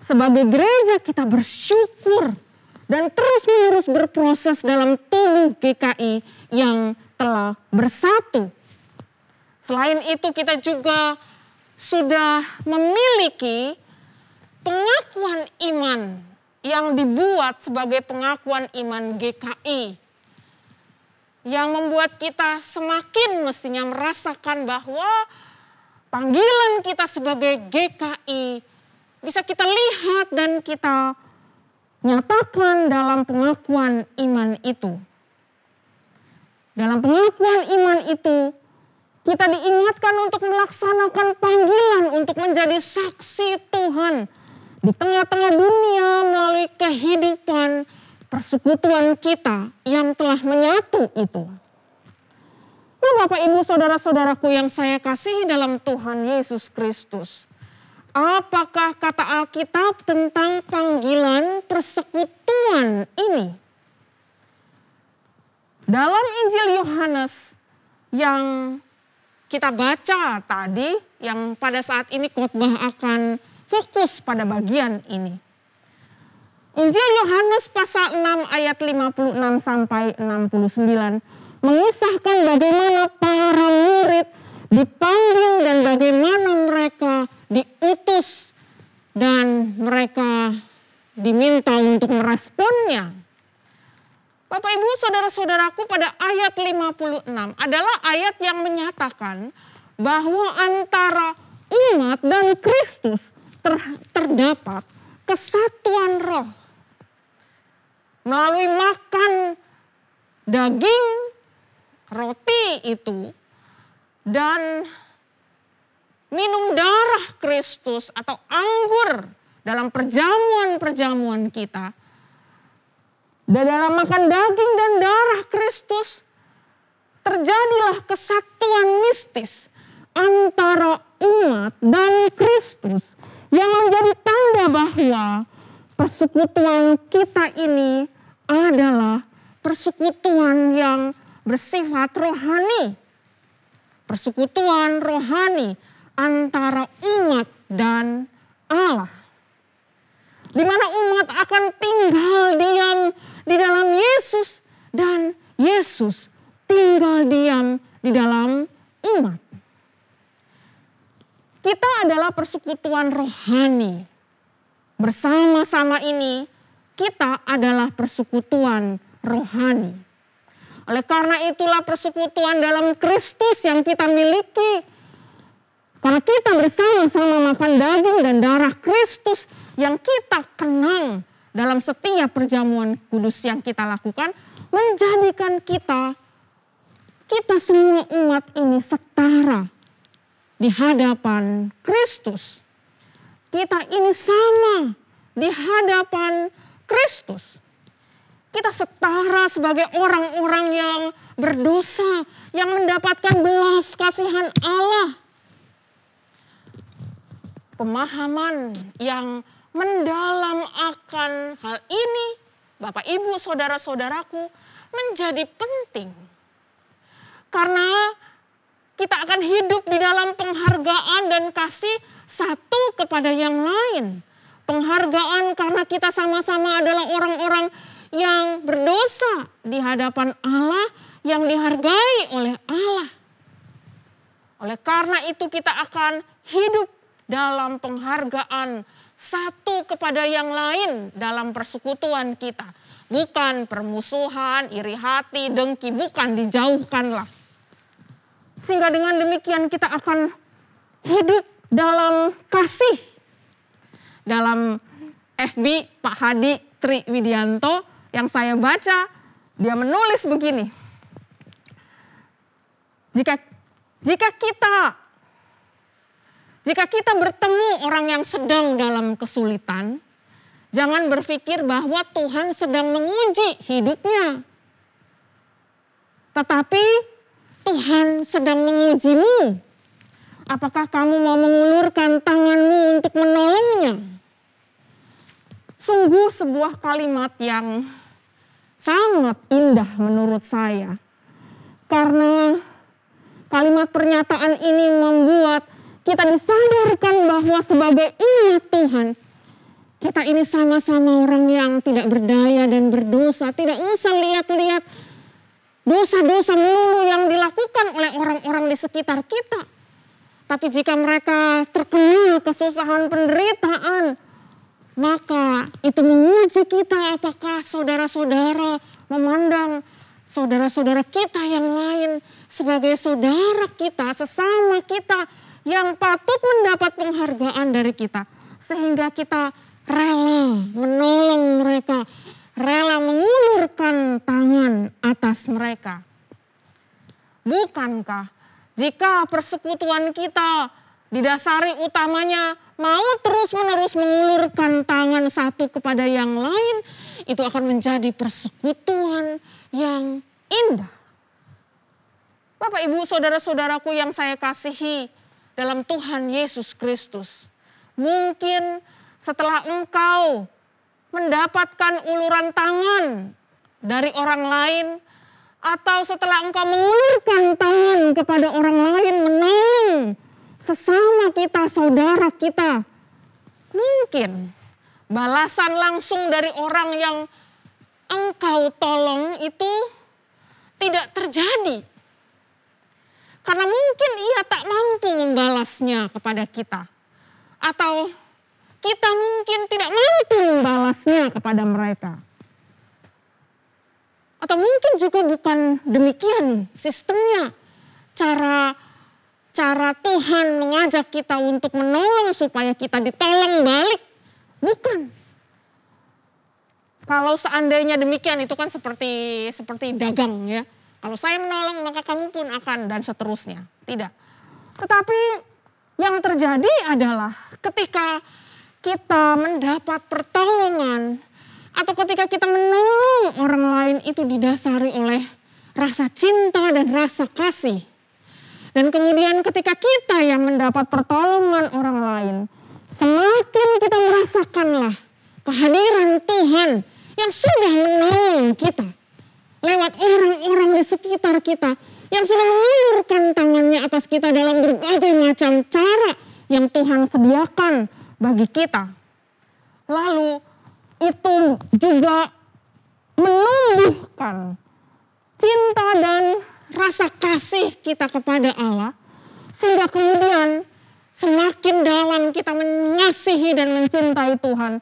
sebagai gereja kita bersyukur dan terus-menerus berproses dalam tubuh GKI yang telah bersatu. Selain itu kita juga sudah memiliki pengakuan iman yang dibuat sebagai pengakuan iman GKI. Yang membuat kita semakin mestinya merasakan bahwa panggilan kita sebagai GKI bisa kita lihat dan kita nyatakan dalam pengakuan iman itu. Dalam pengakuan iman itu, kita diingatkan untuk melaksanakan panggilan untuk menjadi saksi Tuhan di tengah-tengah dunia melalui kehidupan persekutuan kita yang telah menyatu itu. Nah, Bapak, Ibu, saudara-saudaraku yang saya kasihi dalam Tuhan Yesus Kristus, apakah kata Alkitab tentang panggilan persekutuan ini? Dalam Injil Yohanes yang kita baca tadi, yang pada saat ini khotbah akan fokus pada bagian ini. Injil Yohanes pasal 6 ayat 56 sampai 69 mengisahkan bagaimana para murid dipanggil dan bagaimana mereka diutus dan mereka diminta untuk meresponnya. Bapak Ibu saudara-saudaraku, pada ayat 56 adalah ayat yang menyatakan bahwa antara umat dan Kristus terdapat kesatuan roh. Melalui makan daging, roti itu, dan minum darah Kristus atau anggur dalam perjamuan-perjamuan kita. Dan dalam makan daging dan darah Kristus terjadilah kesatuan mistis antara umat dan Kristus yang menjadi tanda bahwa persekutuan kita ini adalah persekutuan yang bersifat rohani. Persekutuan rohani antara umat dan Allah. Di mana umat akan tinggal diam di dalam Yesus dan Yesus tinggal diam di dalam umat. Kita adalah persekutuan rohani. Bersama-sama ini kita adalah persekutuan rohani. Oleh karena itulah persekutuan dalam Kristus yang kita miliki. Karena kita bersama-sama makan daging dan darah Kristus yang kita kenang dalam setiap perjamuan kudus yang kita lakukan, menjadikan kita semua umat ini setara di hadapan Kristus. Kita ini sama di hadapan Kristus. Kita setara sebagai orang-orang yang berdosa, yang mendapatkan belas kasihan Allah. Pemahaman yang mendalam akan hal ini, Bapak Ibu saudara-saudaraku, menjadi penting. Karena kita akan hidup di dalam penghargaan dan kasih satu kepada yang lain. Penghargaan karena kita sama-sama adalah orang-orang yang berdosa di hadapan Allah, yang dihargai oleh Allah. Oleh karena itu kita akan hidup dalam penghargaan satu kepada yang lain dalam persekutuan kita. Bukan permusuhan, iri hati, dengki, bukan, dijauhkanlah. Sehingga dengan demikian kita akan hidup dalam kasih. Dalam FB Pak Hadi Tri Widianto yang saya baca, dia menulis begini. Jika kita bertemu orang yang sedang dalam kesulitan, jangan berpikir bahwa Tuhan sedang menguji hidupnya. Tetapi Tuhan sedang mengujimu. Apakah kamu mau mengulurkan tanganmu untuk menolongnya? Sungguh sebuah kalimat yang sangat indah menurut saya. Karena kalimat pernyataan ini membuat kita disadarkan bahwa sebagai umat Tuhan, kita ini sama-sama orang yang tidak berdaya dan berdosa. Tidak usah lihat-lihat dosa-dosa melulu yang dilakukan oleh orang-orang di sekitar kita. Tapi jika mereka terkena kesusahan penderitaan, maka itu menguji kita apakah saudara-saudara memandang saudara-saudara kita yang lain sebagai saudara kita, sesama kita yang patut mendapat penghargaan dari kita. Sehingga kita rela menolong mereka, rela mengulurkan tangan atas mereka. Bukankah jika persekutuan kita didasari utamanya mau terus-menerus mengulurkan tangan satu kepada yang lain, itu akan menjadi persekutuan yang indah. Bapak, Ibu, saudara-saudaraku yang saya kasihi dalam Tuhan Yesus Kristus, mungkin setelah engkau mendapatkan uluran tangan dari orang lain, atau setelah engkau mengulurkan tangan kepada orang lain menolong sesama kita, saudara kita, mungkin balasan langsung dari orang yang engkau tolong itu tidak terjadi. Karena mungkin ia tak mampu membalasnya kepada kita. Atau kita mungkin tidak mampu membalasnya berguna kepada mereka. Atau mungkin juga bukan demikian sistemnya. Cara Tuhan mengajak kita untuk menolong supaya kita ditolong balik. Bukan. Kalau seandainya demikian itu kan seperti dagang ya. Kalau saya menolong maka kamu pun akan dan seterusnya. Tidak. Tetapi yang terjadi adalah ketika kita mendapat pertolongan atau ketika kita menolong orang lain itu didasari oleh rasa cinta dan rasa kasih. Dan kemudian ketika kita yang mendapat pertolongan orang lain, semakin kita merasakanlah kehadiran Tuhan yang sudah menolong kita. Lewat orang-orang di sekitar kita yang sudah mengulurkan tangannya atas kita dalam berbagai macam cara yang Tuhan sediakan bagi kita. Lalu itu juga menumbuhkan cinta dan rasa kasih kita kepada Allah. Sehingga kemudian semakin dalam kita mengasihi dan mencintai Tuhan.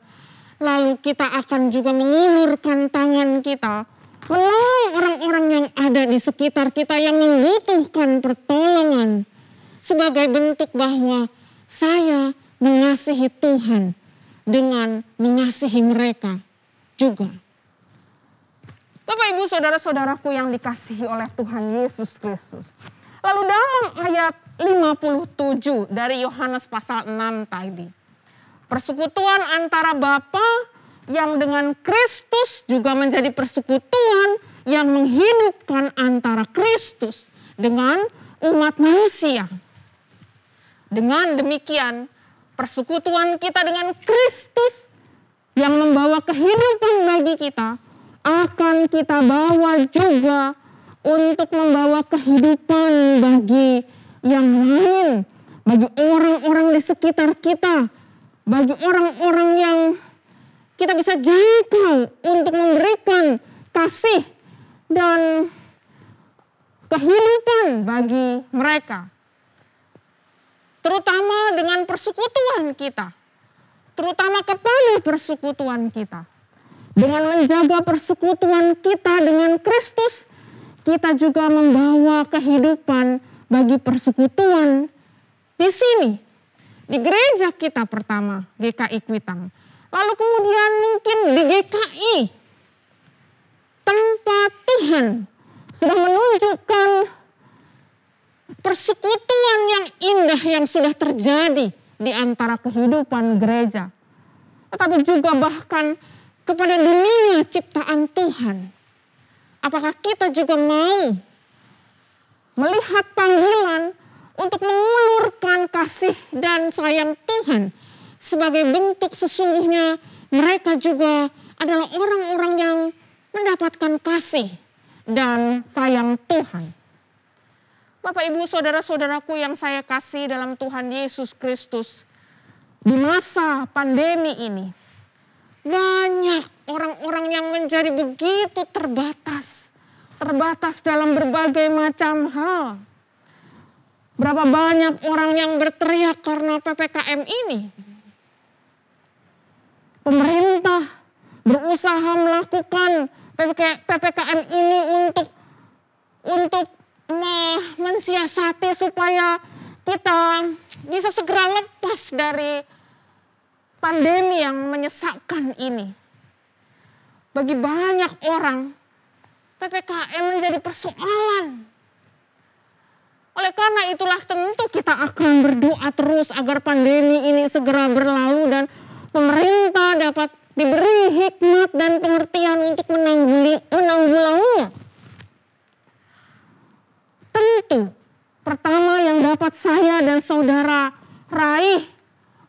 Lalu kita akan juga mengulurkan tangan kita menolong orang-orang yang ada di sekitar kita yang membutuhkan pertolongan. Sebagai bentuk bahwa saya mengasihi Tuhan dengan mengasihi mereka juga. Bapak, Ibu, saudara-saudaraku yang dikasihi oleh Tuhan Yesus Kristus. Lalu dalam ayat 57 dari Yohanes pasal 6 tadi. Persekutuan antara Bapa yang dengan Kristus juga menjadi persekutuan yang menghidupkan antara Kristus dengan umat manusia. Dengan demikian, persekutuan kita dengan Kristus yang membawa kehidupan bagi kita akan kita bawa juga untuk membawa kehidupan bagi yang lain, bagi orang-orang di sekitar kita, bagi orang-orang yang kita bisa jangkau untuk memberikan kasih dan kehidupan bagi mereka. Terutama dengan persekutuan kita, terutama kepada persekutuan kita. Dengan menjaga persekutuan kita dengan Kristus, kita juga membawa kehidupan bagi persekutuan di sini, di gereja kita pertama, GKI Kuitang. Lalu kemudian mungkin di GKI, tempat Tuhan sudah menunjukkan persekutuan yang indah yang sudah terjadi di antara kehidupan gereja. Tetapi juga bahkan kepada dunia ciptaan Tuhan. Apakah kita juga mau melihat panggilan untuk mengulurkan kasih dan sayang Tuhan sebagai bentuk sesungguhnya mereka juga adalah orang-orang yang mendapatkan kasih dan sayang Tuhan. Bapak, Ibu, saudara-saudaraku yang saya kasih dalam Tuhan Yesus Kristus, di masa pandemi ini, banyak orang-orang yang menjadi begitu terbatas dalam berbagai macam hal. Berapa banyak orang yang berteriak karena PPKM ini. Pemerintah berusaha melakukan PPKM ini untuk mensiasati supaya kita bisa segera lepas dari pandemi yang menyesakkan ini. Bagi banyak orang, PPKM menjadi persoalan. Oleh karena itulah tentu kita akan berdoa terus agar pandemi ini segera berlalu dan pemerintah dapat diberi hikmat dan pengertian untuk menanggulanginya. Tentu, pertama yang dapat saya dan saudara raih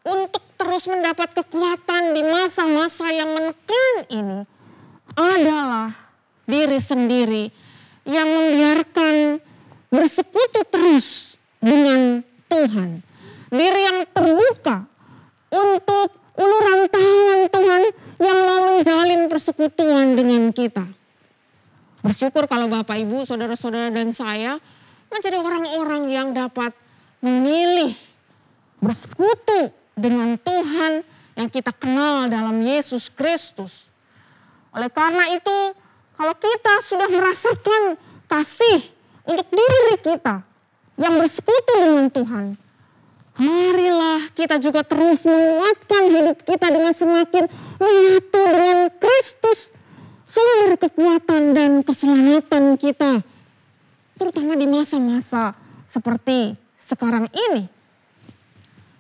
untuk terus mendapat kekuatan di masa-masa yang menekan ini adalah diri sendiri yang membiarkan bersekutu terus dengan Tuhan. Diri yang terbuka untuk uluran tangan Tuhan yang mau menjalin persekutuan dengan kita. Bersyukur kalau Bapak, Ibu, saudara-saudara dan saya menjadi orang-orang yang dapat memilih bersekutu dengan Tuhan yang kita kenal dalam Yesus Kristus. Oleh karena itu, kalau kita sudah merasakan kasih untuk diri kita yang bersekutu dengan Tuhan, marilah kita juga terus menguatkan hidup kita dengan semakin menyatu dengan Kristus, sumber kekuatan dan keselamatan kita, terutama di masa-masa seperti sekarang ini.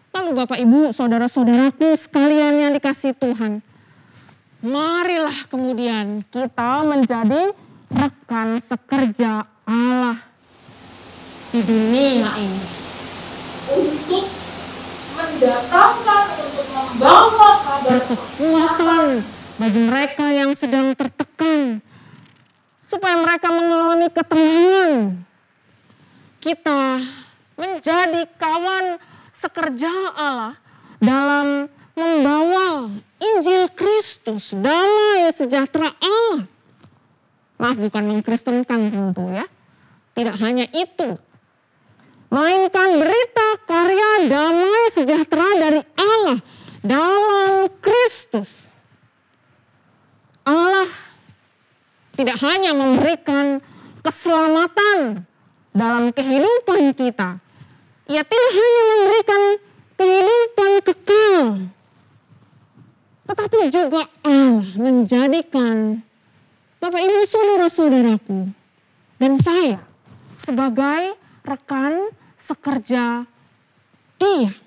Lalu Bapak, Ibu, saudara-saudaraku sekalian yang dikasihi Tuhan, marilah kemudian kita menjadi rekan sekerja Allah di dunia ini. Untuk mendatangkan, untuk membawa kabar kekuatan bagi mereka yang sedang tertekan, supaya mereka mengalami ketenangan. Kita menjadi kawan sekerja Allah dalam membawa Injil Kristus, damai sejahtera Allah. Maaf, bukan mengkristenkan tentu ya. Tidak hanya itu, melainkan berita karya damai sejahtera dari Allah dalam Kristus. Allah tidak hanya memberikan keselamatan dalam kehidupan kita. Ia tidak hanya memberikan kehidupan kekal, tetapi juga Allah menjadikan Bapak, Ibu, saudara-saudaraku dan saya sebagai rekan sekerja Dia.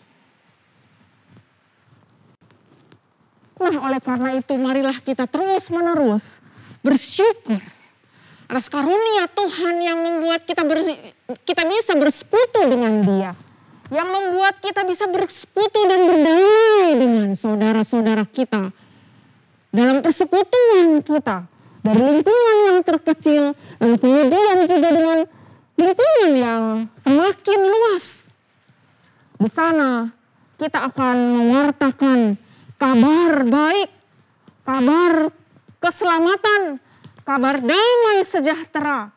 Nah, oleh karena itu marilah kita terus-menerus bersyukur atas karunia Tuhan yang membuat kita bisa bersekutu dengan Dia. Yang membuat kita bisa bersekutu dan berdamai dengan saudara-saudara kita. Dalam persekutuan kita. Dari lingkungan yang terkecil dan kemudian juga dengan lingkungan yang semakin luas. Di sana kita akan mewartakan kabar baik, kabar keselamatan, kabar damai sejahtera,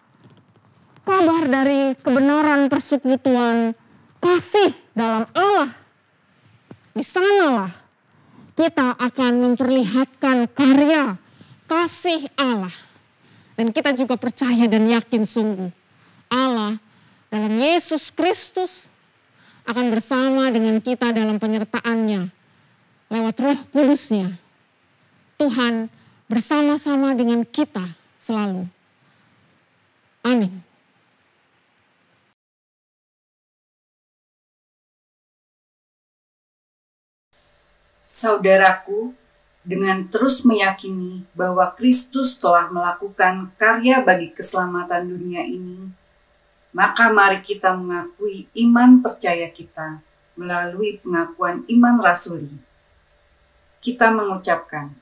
kabar dari kebenaran persekutuan kasih dalam Allah. Di sanalah kita akan memperlihatkan karya kasih Allah. Dan kita juga percaya dan yakin sungguh Allah dalam Yesus Kristus akan bersama dengan kita dalam penyertaan-Nya lewat Roh Kudus-Nya. Tuhan bersama-sama dengan kita selalu. Amin. Saudaraku, dengan terus meyakini bahwa Kristus telah melakukan karya bagi keselamatan dunia ini, maka mari kita mengakui iman percaya kita melalui pengakuan iman rasuli. Kita mengucapkan,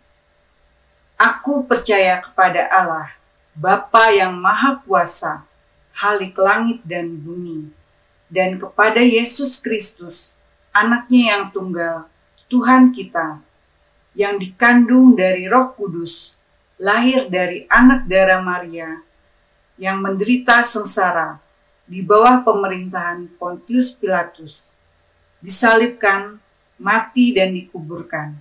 Aku percaya kepada Allah, Bapa yang Maha Kuasa, Khalik langit dan bumi, dan kepada Yesus Kristus, Anak-Nya yang tunggal, Tuhan kita, yang dikandung dari Roh Kudus, lahir dari anak darah Maria, yang menderita sengsara di bawah pemerintahan Pontius Pilatus, disalibkan, mati dan dikuburkan,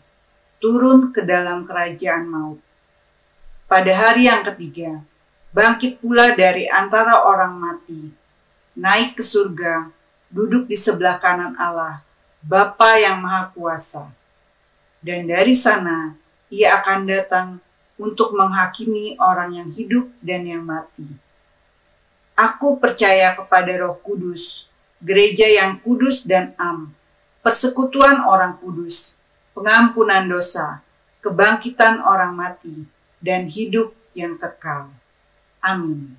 turun ke dalam kerajaan maut. Pada hari yang ketiga, bangkit pula dari antara orang mati, naik ke surga, duduk di sebelah kanan Allah, Bapa yang Maha Kuasa. Dan dari sana Ia akan datang untuk menghakimi orang yang hidup dan yang mati. Aku percaya kepada Roh Kudus, gereja yang kudus dan am, persekutuan orang kudus, pengampunan dosa, kebangkitan orang mati, dan hidup yang kekal. Amin.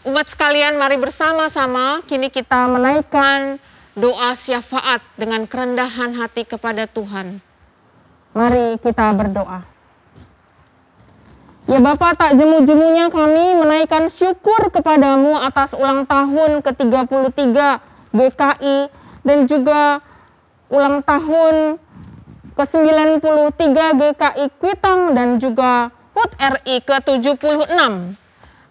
Umat sekalian, mari bersama-sama kini kita menaikkan doa syafaat dengan kerendahan hati kepada Tuhan. Mari kita berdoa. Ya Bapa, tak jemu-jemunya kami menaikkan syukur kepadamu atas ulang tahun ke-33 GKI dan juga ulang tahun ke-93 GKI Kuitang dan juga HUT RI ke-76.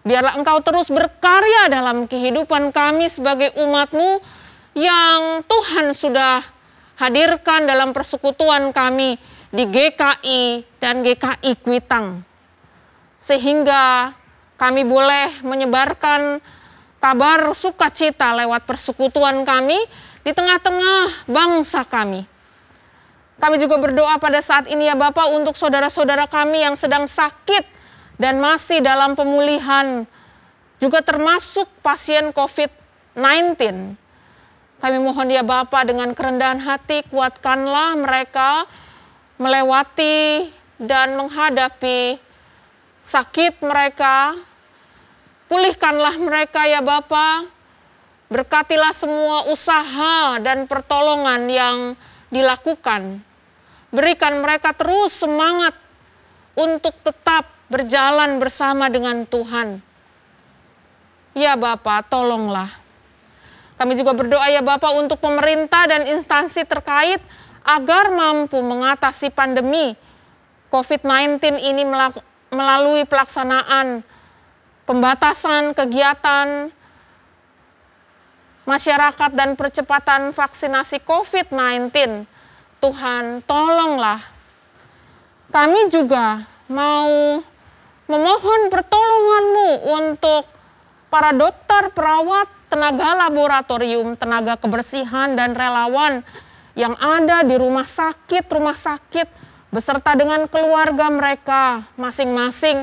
Biarlah Engkau terus berkarya dalam kehidupan kami sebagai umat-Mu yang Tuhan sudah hadirkan dalam persekutuan kami di GKI dan GKI Kuitang. Sehingga kami boleh menyebarkan kabar sukacita lewat persekutuan kami di tengah-tengah bangsa kami. Kami juga berdoa pada saat ini ya Bapak untuk saudara-saudara kami yang sedang sakit dan masih dalam pemulihan, juga termasuk pasien COVID-19. Kami mohon ya Bapak dengan kerendahan hati, kuatkanlah mereka melewati dan menghadapi sakit mereka. Pulihkanlah mereka ya Bapak. Berkatilah semua usaha dan pertolongan yang dilakukan. Berikan mereka terus semangat untuk tetap berjalan bersama dengan Tuhan. Ya Bapak, tolonglah. Kami juga berdoa ya Bapak untuk pemerintah dan instansi terkait agar mampu mengatasi pandemi COVID-19 ini melalui pelaksanaan pembatasan kegiatan masyarakat dan percepatan vaksinasi COVID-19. Tuhan, tolonglah. Kami juga mau memohon pertolongan-Mu untuk para dokter, perawat, tenaga laboratorium, tenaga kebersihan, dan relawan yang ada di rumah sakit beserta dengan keluarga mereka masing-masing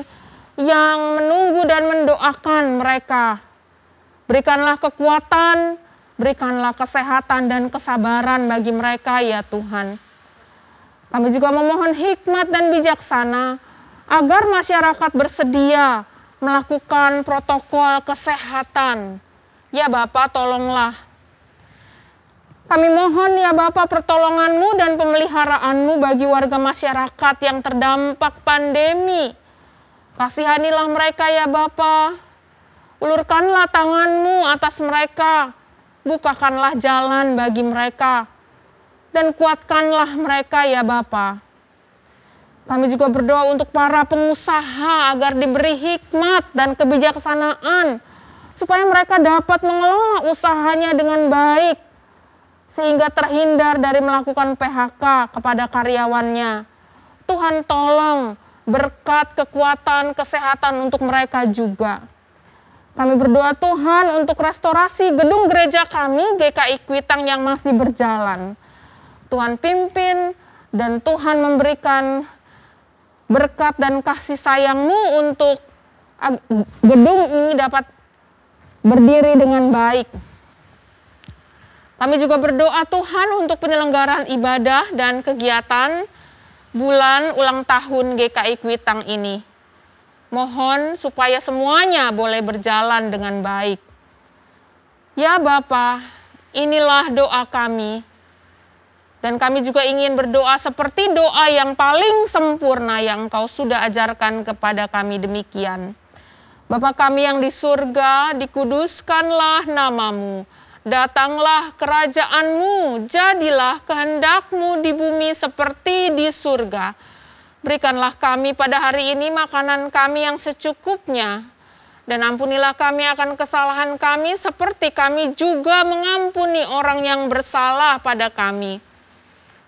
yang menunggu dan mendoakan mereka. Berikanlah kekuatan, berikanlah kesehatan dan kesabaran bagi mereka ya Tuhan. Kami juga memohon hikmat dan bijaksana agar masyarakat bersedia melakukan protokol kesehatan. Ya Bapak, tolonglah. Kami mohon ya Bapak pertolongan-Mu dan pemeliharaan-Mu bagi warga masyarakat yang terdampak pandemi. Kasihanilah mereka ya Bapak. Ulurkanlah tangan-Mu atas mereka. Bukakanlah jalan bagi mereka. Dan kuatkanlah mereka ya Bapa. Kami juga berdoa untuk para pengusaha agar diberi hikmat dan kebijaksanaan. Supaya mereka dapat mengelola usahanya dengan baik. Sehingga terhindar dari melakukan PHK kepada karyawannya. Tuhan tolong berkat kekuatan kesehatan untuk mereka juga. Kami berdoa Tuhan untuk restorasi gedung gereja kami, GKI Kuitang yang masih berjalan. Tuhan pimpin dan Tuhan memberikan berkat dan kasih sayang-Mu untuk gedung ini dapat berdiri dengan baik. Kami juga berdoa Tuhan untuk penyelenggaraan ibadah dan kegiatan bulan ulang tahun GKI Kuitang ini. Mohon supaya semuanya boleh berjalan dengan baik. Ya Bapa, inilah doa kami. Dan kami juga ingin berdoa seperti doa yang paling sempurna yang Engkau sudah ajarkan kepada kami demikian. Bapa kami yang di surga, dikuduskanlah nama-Mu. Datanglah kerajaan-Mu, jadilah kehendak-Mu di bumi seperti di surga. Berikanlah kami pada hari ini makanan kami yang secukupnya. Dan ampunilah kami akan kesalahan kami seperti kami juga mengampuni orang yang bersalah pada kami.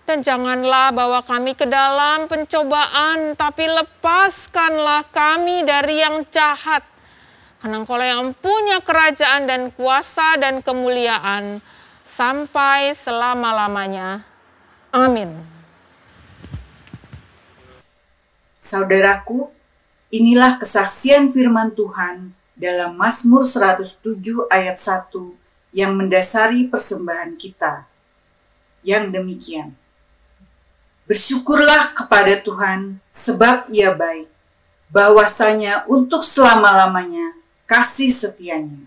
Dan janganlah bawa kami ke dalam pencobaan, tapi lepaskanlah kami dari yang jahat. Karena Engkau yang punya kerajaan dan kuasa dan kemuliaan sampai selama-lamanya. Amin. Saudaraku, inilah kesaksian firman Tuhan dalam Mazmur 107 ayat 1 yang mendasari persembahan kita. Yang demikian, bersyukurlah kepada Tuhan sebab Ia baik, bahwasanya untuk selama-lamanya kasih setianya.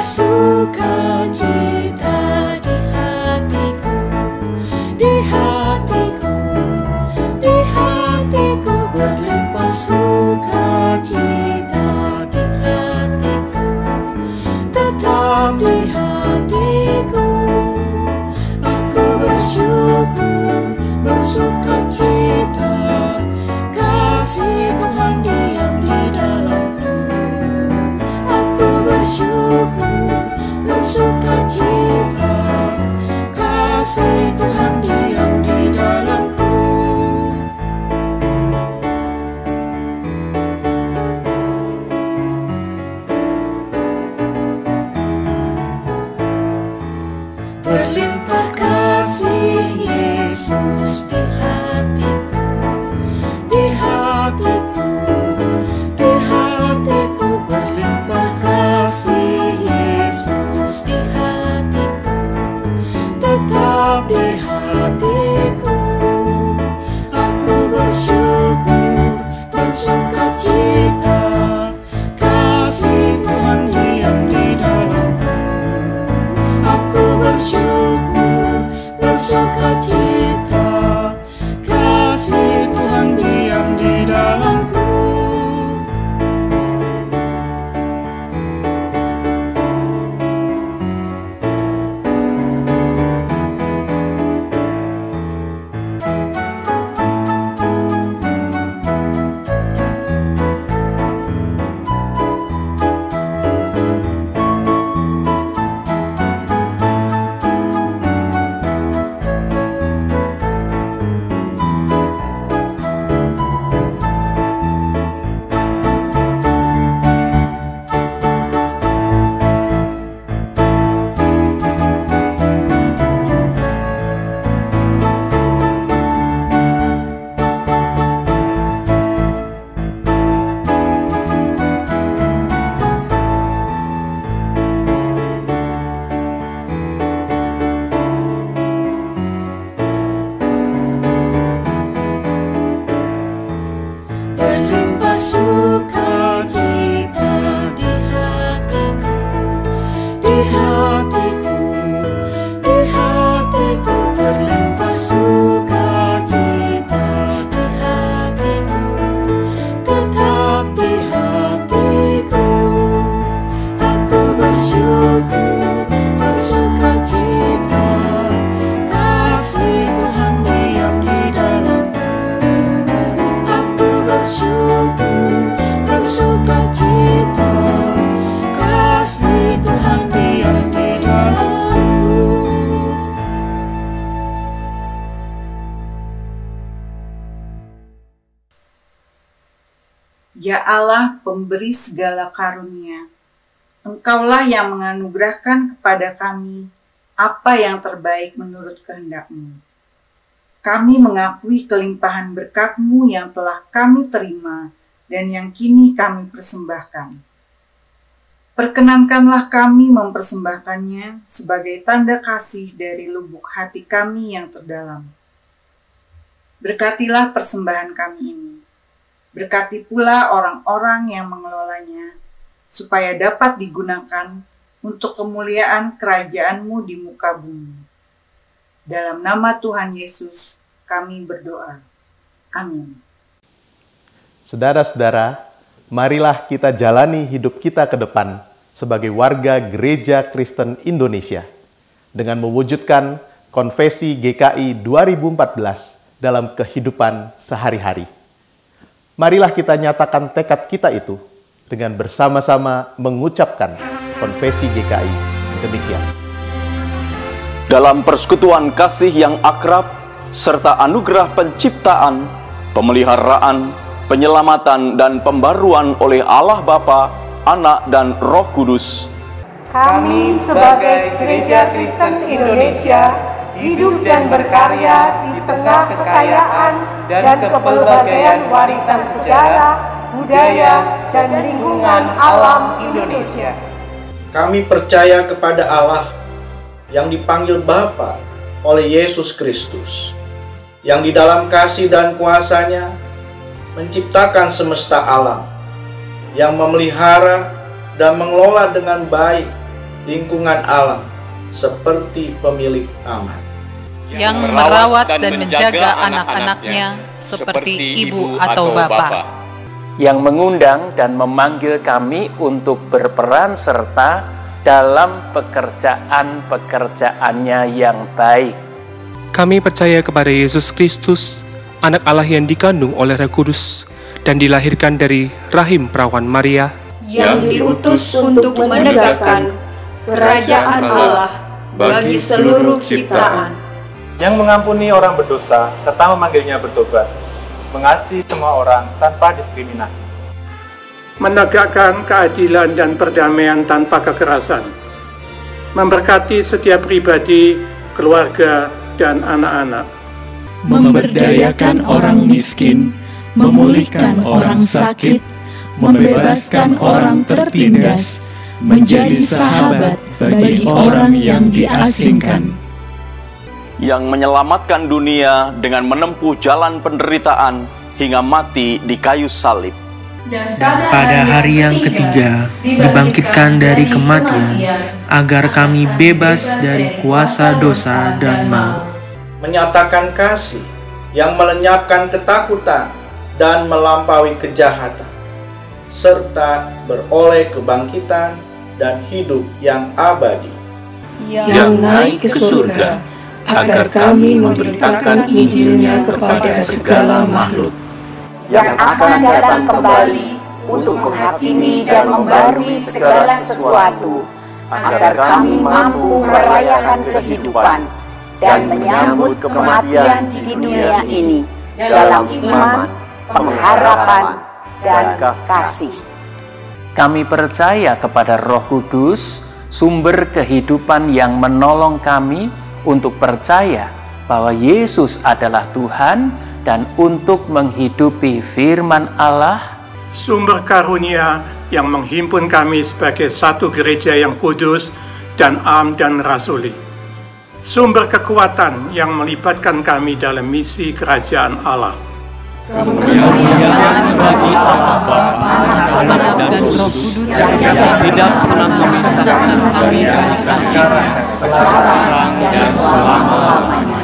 Sukacita di hatiku, di hatiku, di hatiku berlimpah sukacita di hatiku, tetap di hatiku. Aku bersyukur, bersukacita bersukacita, kasih Tuhan diam di dalamku. Berlimpah kasih Yesus di hatiku, di hatiku, di hatiku. Berlimpah kasih Yesus di hatiku, tetap di hatiku. Aku bersyukur, bersukacita, kasih Tuhan diam di dalamku. Aku bersyukur, bersukacita, kasih Tuhan diam di dalamku. Berlimpah sukacita di hatiku, di hatiku, di hatiku. Berlimpah sukacita di hatiku, tetap di hatiku. Aku bersyukur, bersukacita, kasih Tuhan diam di dalamku. Bersyukur, bersukacita, kasih Tuhan diam di dalamku. Ya Allah, pemberi segala karunia, Engkaulah yang menganugerahkan kepada kami apa yang terbaik menurut kehendak-Mu. Kami mengakui kelimpahan berkat-Mu yang telah kami terima dan yang kini kami persembahkan. Perkenankanlah kami mempersembahkannya sebagai tanda kasih dari lubuk hati kami yang terdalam. Berkatilah persembahan kami ini. Berkati pula orang-orang yang mengelolanya, supaya dapat digunakan untuk kemuliaan kerajaan-Mu di muka bumi. Dalam nama Tuhan Yesus, kami berdoa. Amin. Saudara-saudara, marilah kita jalani hidup kita ke depan sebagai warga Gereja Kristen Indonesia dengan mewujudkan Konfesi GKI 2014 dalam kehidupan sehari-hari. Marilah kita nyatakan tekad kita itu dengan bersama-sama mengucapkan Konfesi GKI demikian. Dalam persekutuan kasih yang akrab, serta anugerah penciptaan, pemeliharaan, penyelamatan, dan pembaruan oleh Allah Bapa, Anak, dan Roh Kudus. Kami sebagai Gereja Kristen Indonesia hidup dan berkarya di tengah kekayaan dan kepelbagaian warisan sejarah, budaya, dan lingkungan alam Indonesia. Kami percaya kepada Allah yang dipanggil Bapa oleh Yesus Kristus, yang di dalam kasih dan kuasa-Nya menciptakan semesta alam, yang memelihara dan mengelola dengan baik lingkungan alam seperti pemilik taman, yang merawat dan menjaga anak-anaknya seperti ibu atau bapa, yang mengundang dan memanggil kami untuk berperan serta dalam pekerjaan-pekerjaannya yang baik. Kami percaya kepada Yesus Kristus, Anak Allah yang dikandung oleh Roh Kudus dan dilahirkan dari rahim perawan Maria, yang diutus untuk menegakkan kerajaan Allah bagi seluruh ciptaan, yang mengampuni orang berdosa serta memanggilnya bertobat, mengasihi semua orang tanpa diskriminasi, menegakkan keadilan dan perdamaian tanpa kekerasan, memberkati setiap pribadi, keluarga, dan anak-anak, memberdayakan orang miskin, memulihkan orang sakit, membebaskan orang tertindas, menjadi sahabat bagi orang yang diasingkan, yang menyelamatkan dunia dengan menempuh jalan penderitaan hingga mati di kayu salib. Dan pada hari yang ketiga dibangkitkan dari kematian, agar kami bebas dari kuasa dosa dan maut. Menyatakan kasih yang melenyapkan ketakutan dan melampaui kejahatan, serta beroleh kebangkitan dan hidup yang abadi. Yang naik ke surga, agar kami memberitakan Injil-Nya kepada segala makhluk. Yang akan datang kembali untuk menghakimi dan membarui segala sesuatu, agar kami mampu merayakan kehidupan dan menyambut kematian di dunia ini dalam iman, pengharapan, dan kasih. Kami percaya kepada Roh Kudus, sumber kehidupan yang menolong kami untuk percaya bahwa Yesus adalah Tuhan dan untuk menghidupi firman Allah, sumber karunia yang menghimpun kami sebagai satu gereja yang kudus dan am dan rasuli, sumber kekuatan yang melibatkan kami dalam misi kerajaan Allah. Kemuliaan bagi Allah Bapa, Anak dan Roh Kudus yang tidak pernah memisahkan kami dari sekarang dan selama-lamanya.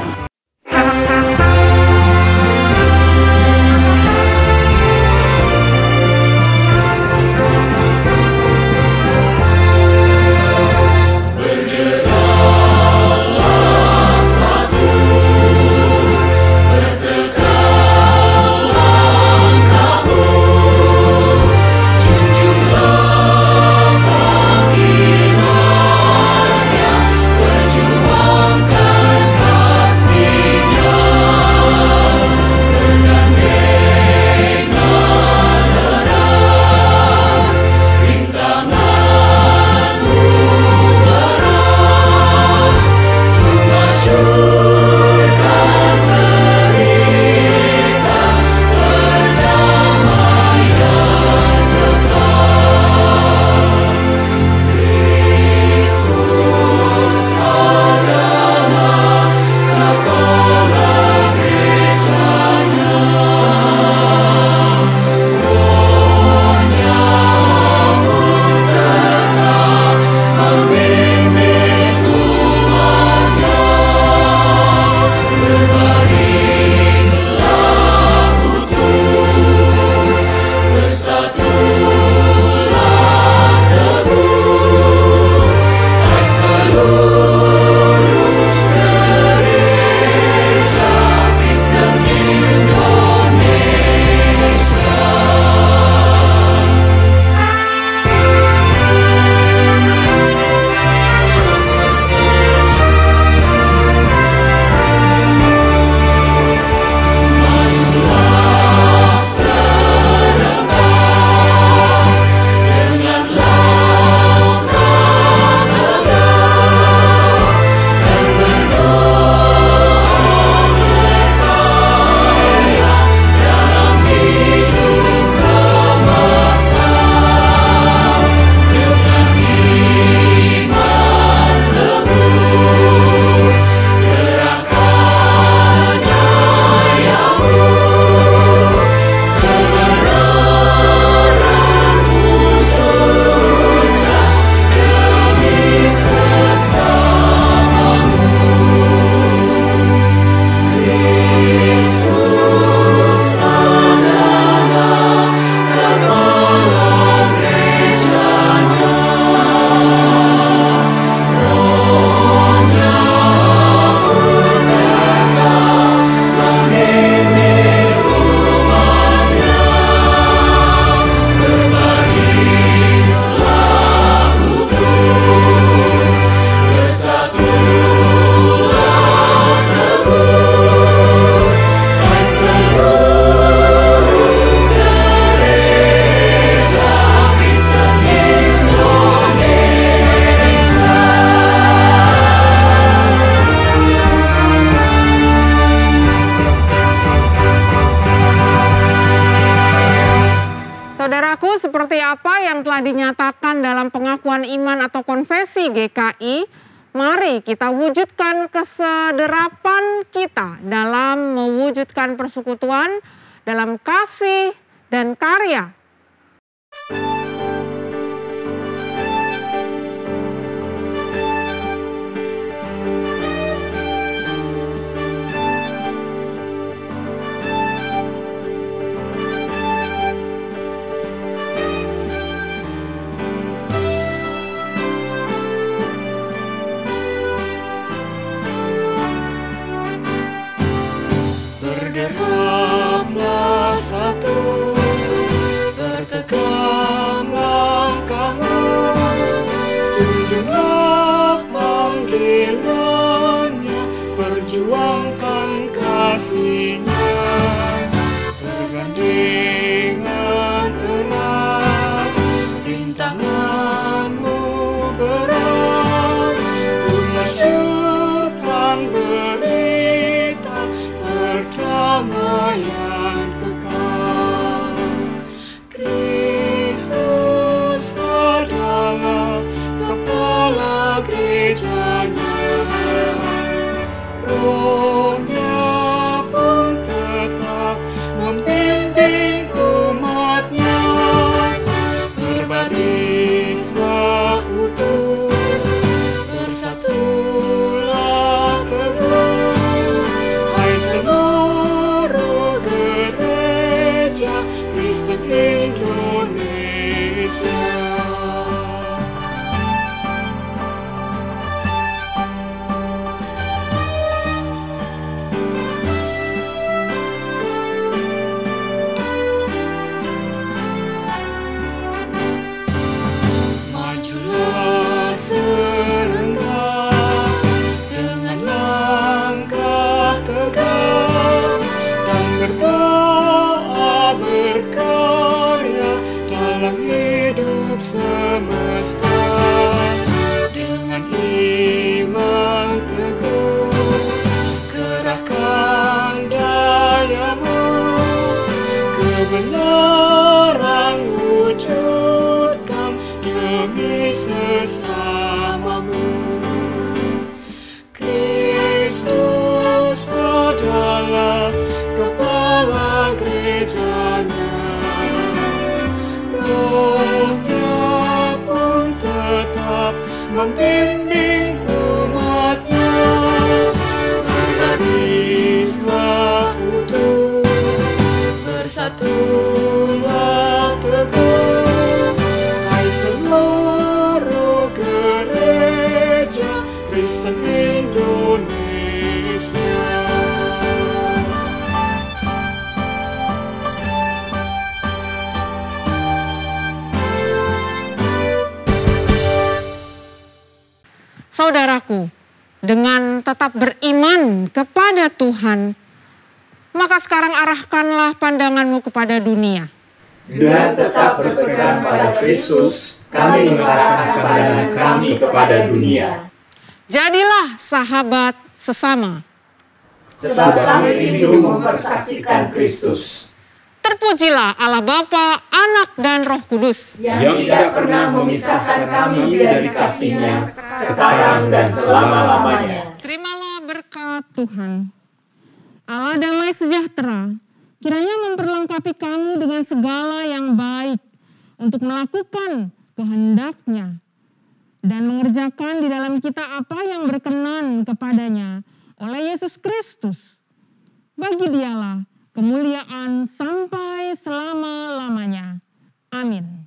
Berjuangkan yang telah dinyatakan dalam pengakuan iman atau konfesi GKI, mari kita wujudkan kesederapan kita dalam mewujudkan persekutuan dalam kasih dan karya. Berderaplah satu, bertegaklah kamu, tunjuklah panggilannya, perjuangkan kasihnya, bergandengan erat, rintanganmu berat, untuk masyurkan berita perdamaian kekal. Kristus adalah kepala gerejanya, Roh-Nya pun tetap membimbing umat-Nya. Berbarislah utuh, bersatulah teguh, hai seluruh gereja Kristen Indonesia. Majulah serentak dengan langkah tegak dan berdoa berkarya dalam hidup semesta. Dengan iman teguh kerahkan dayamu, kebenaran wujudkan demi sesamamu. Kristus adalah kepala gerejanya, Roh-Nya pun tetap membimbing umat-Nya. Berbarislah utuh, bersatulah teguh, hai seluruh gereja Kristen Indonesia. Saudaraku, dengan tetap beriman kepada Tuhan, maka sekarang arahkanlah pandanganmu kepada dunia. Dan tetap berpegang pada Kristus, kami mengarahkan pandangan kami kepada dunia. Jadilah sahabat sesama, sebab kami rindu mempersaksikan Kristus. Terpujilah Allah Bapa, Anak, dan Roh Kudus, yang tidak pernah memisahkan kami dari kasih-Nya, sekarang dan selama-lamanya. Terimalah berkat Tuhan. Allah damai sejahtera, kiranya memperlengkapi kamu dengan segala yang baik untuk melakukan kehendak-Nya dan mengerjakan di dalam kita apa yang berkenan kepadanya oleh Yesus Kristus. Bagi Dialah kemuliaan sampai selama-lamanya. Amin.